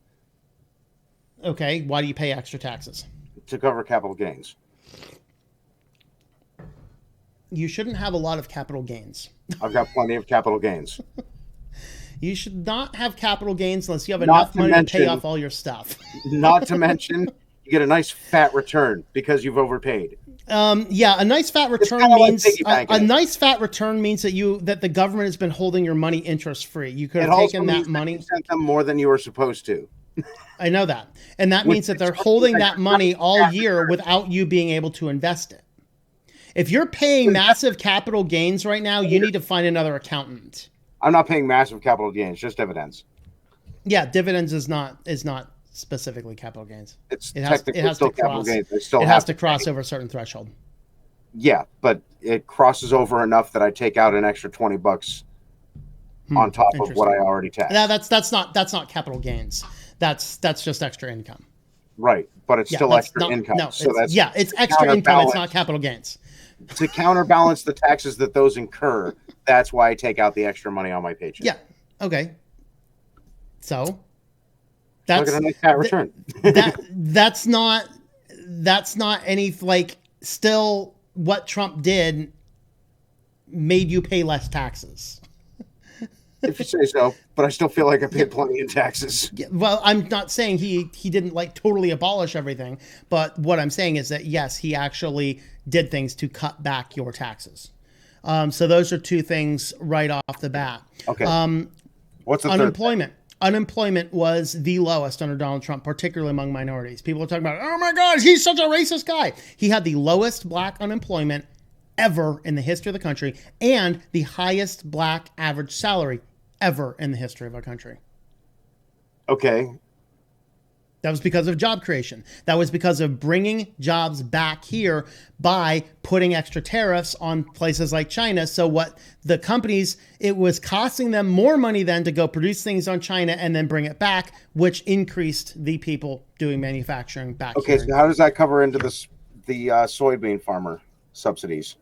Okay, why do you pay extra taxes? To cover capital gains. You shouldn't have a lot of capital gains. I've got plenty of capital gains. You should not have capital gains unless you have enough money to pay off all your stuff. Not to mention, you get a nice fat return because you've overpaid. Yeah, a nice fat return means a nice fat return means that the government has been holding your money interest free. You could have taken that money. You sent them more than you were supposed to. I know that, and that means that they're holding that money all year without you being able to invest it. If you're paying massive capital gains right now, you need to find another accountant. I'm not paying massive capital gains, just dividends. Yeah, dividends is not specifically capital gains. It has to cross. It has to cross over a certain threshold. Yeah, but it crosses over enough that I take out an extra $20 on top of what I already taxed. That's not capital gains. That's just extra income. Right, but it's still extra income. No, so it's extra income. It's not capital gains. To counterbalance the taxes that those incur, that's why I take out the extra money on my paycheck. Yeah. Okay. So that's look at a nice fat return. that's not any still what Trump did made you pay less taxes. If you say so, but I still feel like I paid plenty in taxes. Yeah, well, I'm not saying he didn't totally abolish everything, but what I'm saying is that yes, he actually did things to cut back your taxes. So those are two things right off the bat. Okay. What's the unemployment? Unemployment was the lowest under Donald Trump, particularly among minorities. People are talking about, oh my God, he's such a racist guy. He had the lowest black unemployment ever in the history of the country and the highest black average salary ever in the history of our country. Okay. That was because of job creation. That was because of bringing jobs back here by putting extra tariffs on places like China. So what the companies, it was costing them more money then to go produce things on China and then bring it back, which increased the people doing manufacturing back here. Okay, so how does that cover into the soybean farmer subsidies?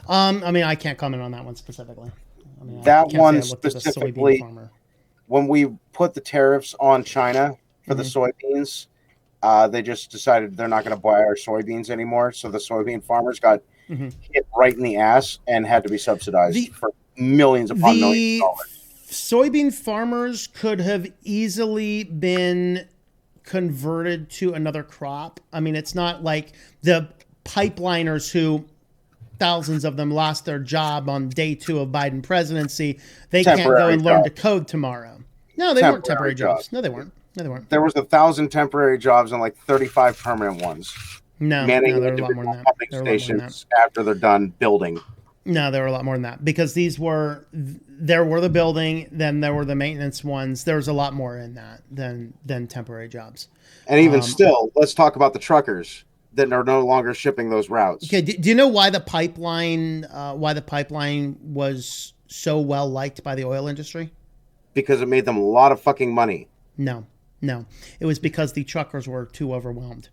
I mean, I can't comment on that one specifically. I mean, that I can't one say I looked at the soybean specifically, farmer. when we put the tariffs on China for the soybeans, they just decided they're not going to buy our soybeans anymore. So the soybean farmers got hit right in the ass and had to be subsidized for millions upon millions of dollars. Soybean farmers could have easily been converted to another crop. I mean, it's not like the pipeliners who thousands of them lost their job on day 2 of Biden presidency. They can't go and learn to code tomorrow. No, they weren't temporary jobs. No, they weren't. No, they weren't. There was 1,000 temporary jobs and like 35 permanent ones. No, manning there were a lot more than that. Pumping stations after they're done building. No, there were a lot more than that because there were the building, then there were the maintenance ones. There's a lot more in that than temporary jobs. And even still, let's talk about the truckers that are no longer shipping those routes. Okay, do you know why the pipeline was so well liked by the oil industry? Because it made them a lot of fucking money. No. It was because the truckers were too overwhelmed.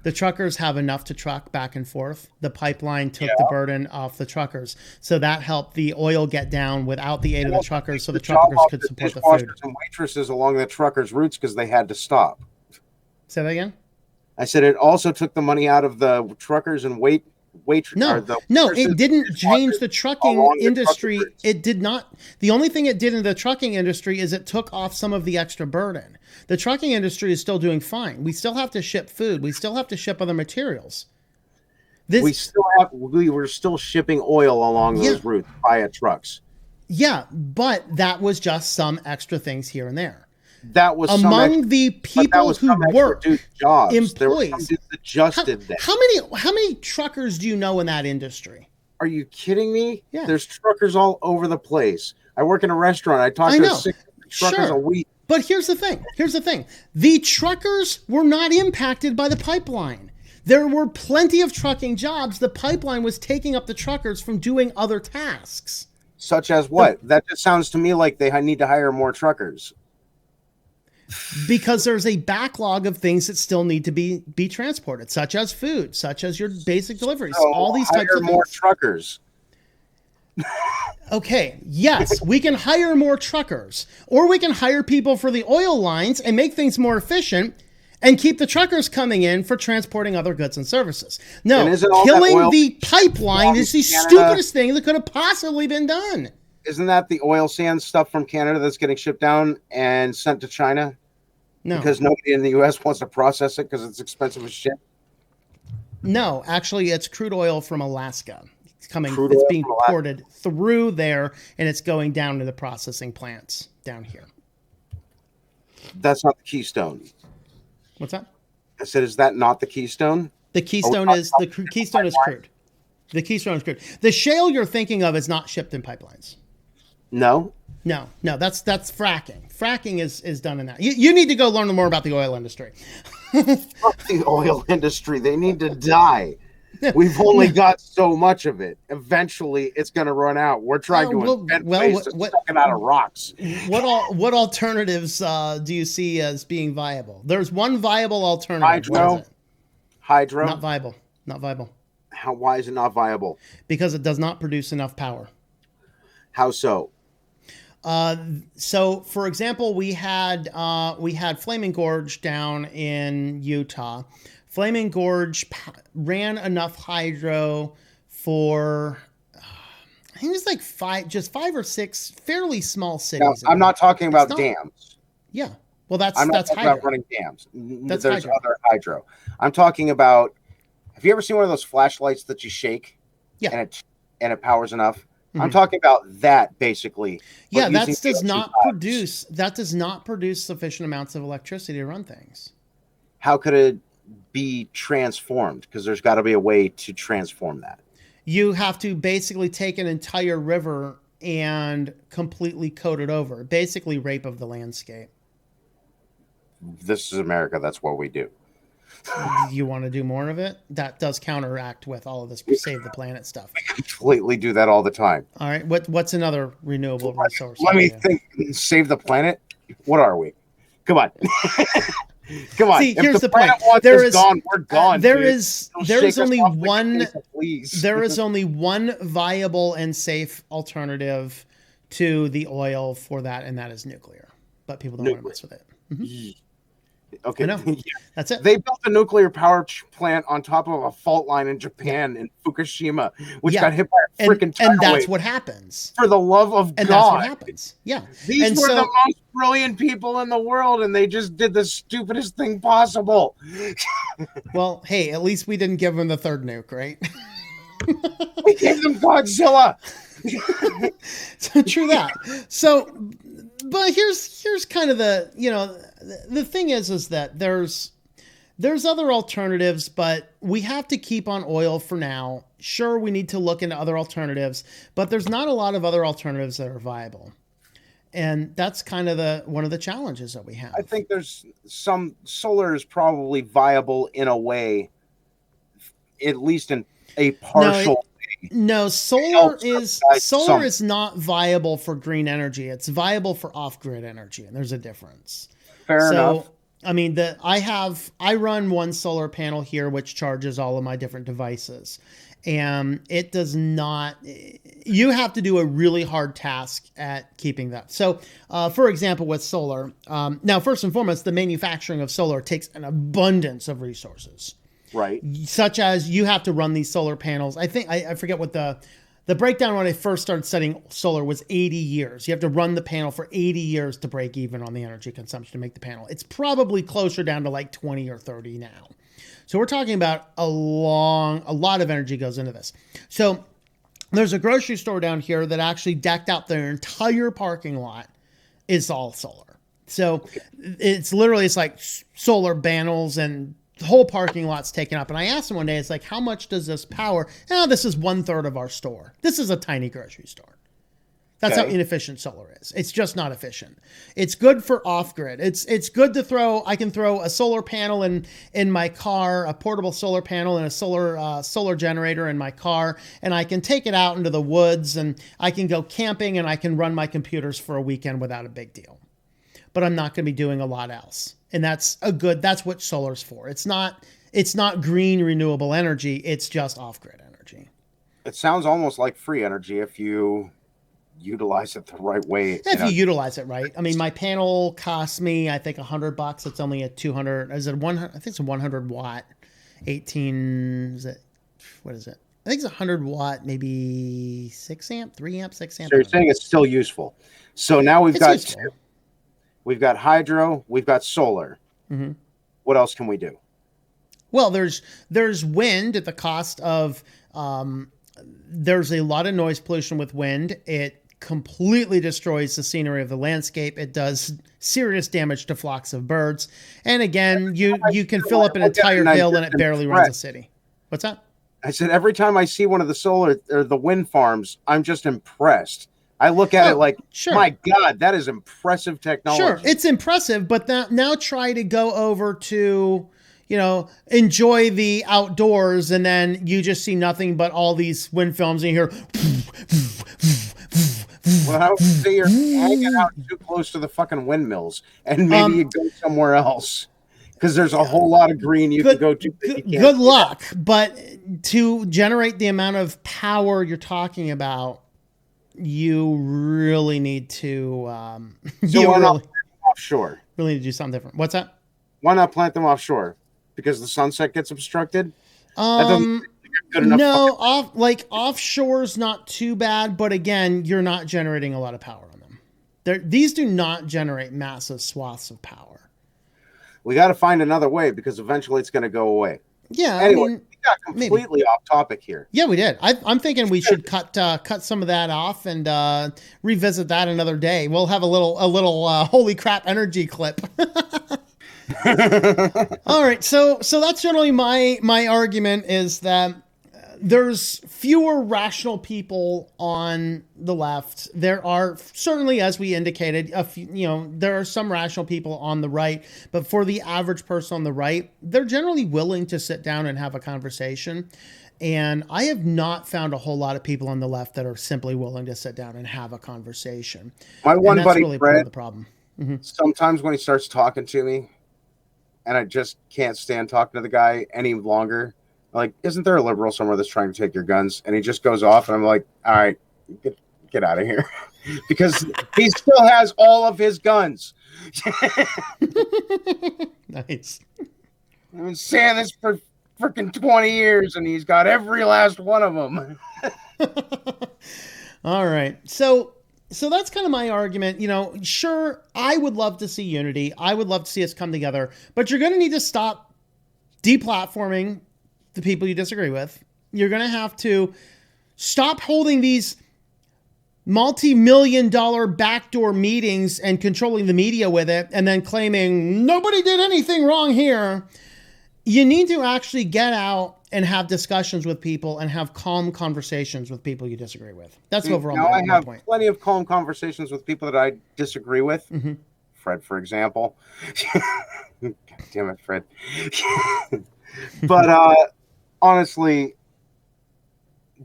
The truckers have enough to truck back and forth. The pipeline took the burden off the truckers. So that helped the oil get down without the aid of the truckers, so the truckers could support the food. And waitresses along the truckers' routes because they had to stop. Say that again? I said it also took the money out of the truckers and waitresses. No, it didn't change the trucking industry. It did not. The only thing it did in the trucking industry is it took off some of the extra burden. The trucking industry is still doing fine. We still have to ship food. We still have to ship other materials. We were still shipping oil along those routes via trucks. Yeah, but that was just some extra things here and there. That was among the people who work jobs. Employees. There were some dudes that adjusted that. How many truckers do you know in that industry? Are you kidding me? Yeah. There's truckers all over the place. I work in a restaurant. I talk to 6 truckers a week. But here's the thing. The truckers were not impacted by the pipeline. There were plenty of trucking jobs. The pipeline was taking up the truckers from doing other tasks. Such as what? That just sounds to me like they need to hire more truckers. Because there's a backlog of things that still need to be transported, such as food, such as your basic deliveries, all these types of things. Hire more truckers. Okay, yes, we can hire more truckers, or we can hire people for the oil lines and make things more efficient and keep the truckers coming in for transporting other goods and services. No, killing the pipeline is the stupidest thing that could have possibly been done. Isn't that the oil sands stuff from Canada that's getting shipped down and sent to China? No. Because nobody in the U.S. wants to process it because it's expensive as shit? No, actually, it's crude oil from Alaska. It's being ported through there, and it's going down to the processing plants down here. That's not the Keystone. What's that? I said, is that not the Keystone? The Keystone is crude. The Keystone is crude. The shale you're thinking of is not shipped in pipelines. No, that's fracking. Fracking is done in that. You need to go learn more about the oil industry. Fuck the oil industry. They need to die. We've only got so much of it. Eventually, it's going to run out. We're trying to invent ways to suck it out of rocks. What alternatives do you see as being viable? There's one viable alternative. Hydro. Not viable. Why is it not viable? Because it does not produce enough power. How so? So, for example, we had Flaming Gorge down in Utah. Flaming Gorge ran enough hydro for, I think it was like five or six fairly small cities. Now, I'm not talking about dams. Yeah, well, that's I'm not talking about running dams. There's other hydro. I'm talking about. Have you ever seen one of those flashlights that you shake? Yeah, and it powers enough. Mm-hmm. I'm talking about that basically. Yeah, that does not produce sufficient amounts of electricity to run things. How could it be transformed? Because there's got to be a way to transform that. You have to basically take an entire river and completely coat it over. Basically, rape of the landscape. this is America. That's what we do. You want to do more of it? That does counteract with all of this save the planet stuff. We completely do that all the time. All right. What's another renewable resource? Let me think. Save the planet? What are we? Come on. Come on. See, here's the point. There is gone. We're gone. There is only one viable and safe alternative to the oil for that, and that is nuclear. But people don't want to mess with it. Mm-hmm. Okay, yeah. That's it. They built a nuclear power plant on top of a fault line in Japan in Fukushima, which got hit by a freaking tidal and that's wave. What happens. For the love of God. And that's what happens. Yeah. These were the most brilliant people in the world, and they just did the stupidest thing possible. Well, hey, at least we didn't give them the third nuke, right? We gave them Godzilla. So true that. So, but here's kind of the thing is that there's other alternatives, but we have to keep on oil for now. Sure, we need to look into other alternatives, but there's not a lot of other alternatives that are viable. And that's kind of one of the challenges that we have. I think there's some solar is probably viable in a way, at least in a partial way. No, solar is not viable for green energy. It's viable for off-grid energy, and there's a difference. Fair enough. I mean, I run one solar panel here, which charges all of my different devices, and it does not. You have to do a really hard task at keeping that. So, for example, with solar, now first and foremost, the manufacturing of solar takes an abundance of resources. Right. Such as you have to run these solar panels. I think I forget what the breakdown when I first started studying solar was 80 years. You have to run the panel for 80 years to break even on the energy consumption to make the panel. It's probably closer down to like 20 or 30 now. So we're talking about a lot of energy goes into this. So there's a grocery store down here that actually decked out their entire parking lot. It's all solar. So it's like solar panels and the whole parking lot's taken up. And I asked him one day, it's like, how much does this power? Oh, this is 1/3 of our store. This is a tiny grocery store. That's how inefficient solar is. It's just not efficient. It's good for off-grid. It's good to I can throw a solar panel in my car, a portable solar panel and a solar generator in my car, and I can take it out into the woods and I can go camping and I can run my computers for a weekend without a big deal. But I'm not going to be doing a lot else. And that's what solar's for. It's not green renewable energy. It's just off-grid energy. It sounds almost like free energy if you utilize it the right way. If you utilize it right. I mean, my panel costs me, I think, $100. It's only a 200. Is it 100? I think it's a 100 watt, 18. What is it? I think it's 100 watt, maybe 6 amp, 3 amp, 6 amp. So you're saying it's still useful. So now we've got two. We've got hydro. We've got solar. Mm-hmm. What else can we do? Well, there's wind at the cost of. There's a lot of noise pollution with wind. It completely destroys the scenery of the landscape. It does serious damage to flocks of birds. And again, you can fill up an entire hill and it barely runs a city. What's that? I said every time I see one of the solar or the wind farms, I'm just impressed. I look at it like, sure. My God, that is impressive technology. Sure, it's impressive, but now try to go over to, enjoy the outdoors, and then you just see nothing but all these wind films, and you hear. Well, I would say you're hanging out too close to the fucking windmills, and maybe you go somewhere else. Because there's a whole lot of green you can go to. Good luck, but to generate the amount of power you're talking about, you really need to. So why not plant them offshore? Really need to do something different. What's that? Why not plant them offshore? Because the sunset gets obstructed. No, offshore's not too bad, but again, you're not generating a lot of power on them. These do not generate massive swaths of power. We got to find another way because eventually it's going to go away. Yeah. Anyway, we got completely off topic here. Yeah, we did. I'm thinking we should cut some of that off and revisit that another day. We'll have a little holy crap energy clip. All right. So that's generally my argument is that there's fewer rational people on the left. There are certainly, as we indicated, there are some rational people on the right, but for the average person on the right, they're generally willing to sit down and have a conversation. And I have not found a whole lot of people on the left that are simply willing to sit down and have a conversation. My one and that's buddy, really Fred, part of the problem. sometimes when he starts talking to me, and I just can't stand talking to the guy any longer. Like, isn't there a liberal somewhere that's trying to take your guns? And he just goes off, and I'm like, all right, get out of here. Because he still has all of his guns. Nice. I've been saying this for freaking 20 years, and he's got every last one of them. All right. So that's kind of my argument. Sure, I would love to see unity. I would love to see us come together, but you're going to need to stop deplatforming the people you disagree with. You're going to have to stop holding these multi-million-dollar backdoor meetings and controlling the media with it and then claiming nobody did anything wrong here. You need to actually get out and have discussions with people and have calm conversations with people you disagree with. That's overall now, my I have point. plenty of calm conversations with people that I disagree with. Mm-hmm. Fred, for example. God damn it, Fred. But honestly,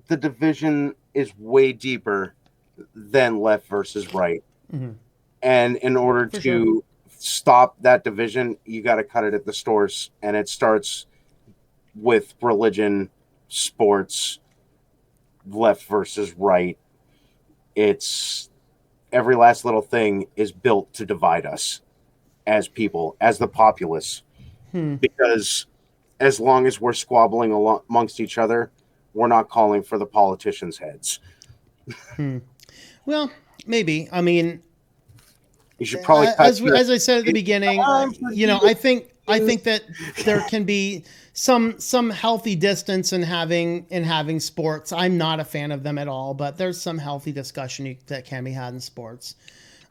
the division is way deeper than left versus right. Mm-hmm. And in order to stop that division, you got to cut it at the source. And it starts with religion, sports, left versus right. It's every last little thing is built to divide us as people, as the populace. Because as long as we're squabbling amongst each other, we're not calling for the politicians' heads. Well, maybe. I mean, you should probably as I said at the beginning, I think that there can be some healthy distance in having sports. I'm not a fan of them at all, but there's some healthy discussion that can be had in sports.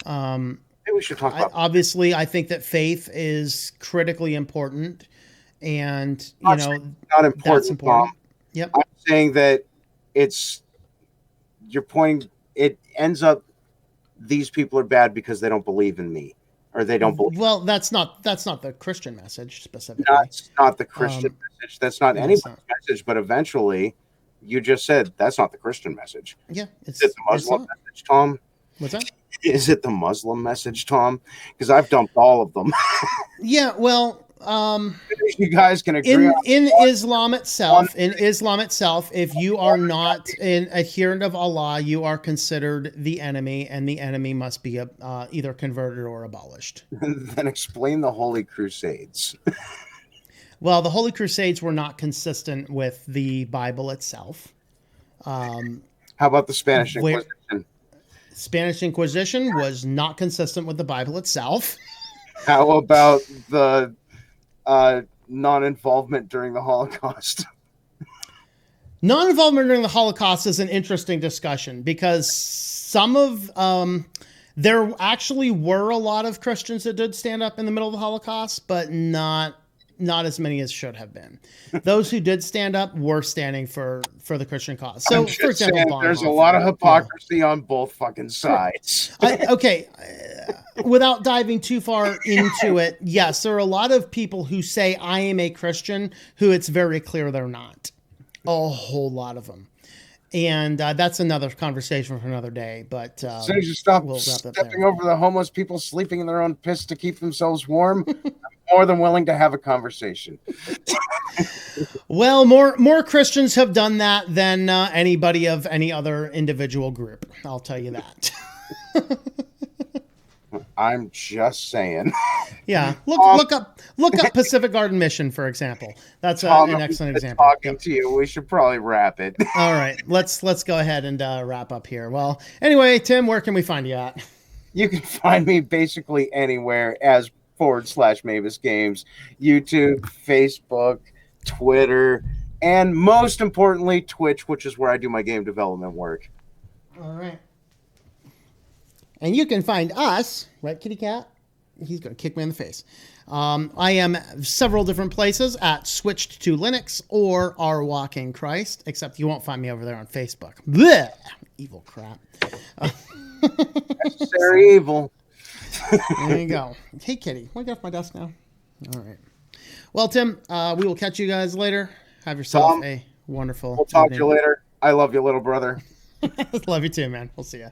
Maybe we should talk about. Obviously, I think that faith is critically important, and not important. That's important. Yep. I'm saying that you're pointing. It ends up these people are bad because they don't believe in me. Or they don't believe. Well, that's not the Christian message specifically. That's not the Christian message. That's not anybody's message. But eventually, you just said that's not the Christian message. Yeah, is it the Muslim message, Tom? What's that? Is it the Muslim message, Tom? Because I've dumped all of them. Yeah, well, you guys can agree in Islam itself. In Islam itself, if you are not an adherent of Allah, you are considered the enemy, and the enemy must be either converted or abolished. Then explain the Holy Crusades. Well, the Holy Crusades were not consistent with the Bible itself. How about the Spanish Inquisition? Spanish Inquisition was not consistent with the Bible itself. How about the non-involvement during the Holocaust? Non-involvement during the Holocaust is an interesting discussion because there actually were a lot of Christians that did stand up in the middle of the Holocaust, but not as many as should have been. Those who did stand up were standing for the Christian cause. So, for example, there's a lot of hypocrisy on both fucking sides. Without diving too far into it, yes, there are a lot of people who say I am a Christian who it's very clear they're not. A whole lot of them. And that's another conversation for another day. But as soon as you stop stepping over the homeless people sleeping in their own piss to keep themselves warm, I'm more than willing to have a conversation. Well, more Christians have done that than anybody of any other individual group. I'll tell you that. I'm just saying. Yeah, look up Pacific Garden Mission, for example. That's an excellent example. Talking to you, we should probably wrap it. All right, let's go ahead and wrap up here. Well, anyway, Tim, where can we find you at? You can find me basically anywhere as /Mavis Games, YouTube, Facebook, Twitter, and most importantly, Twitch, which is where I do my game development work. All right. And you can find us, right, kitty cat? He's going to kick me in the face. I am several different places at Switched to Linux or Our Walking Christ, except you won't find me over there on Facebook. Blech! Evil crap. Necessary evil. There you go. Hey, kitty. Want to get off my desk now? All right. Well, Tim, we will catch you guys later. Have yourself Tom, a wonderful We'll talk evening. to you later. I love you, little brother. Love you too, man. We'll see ya.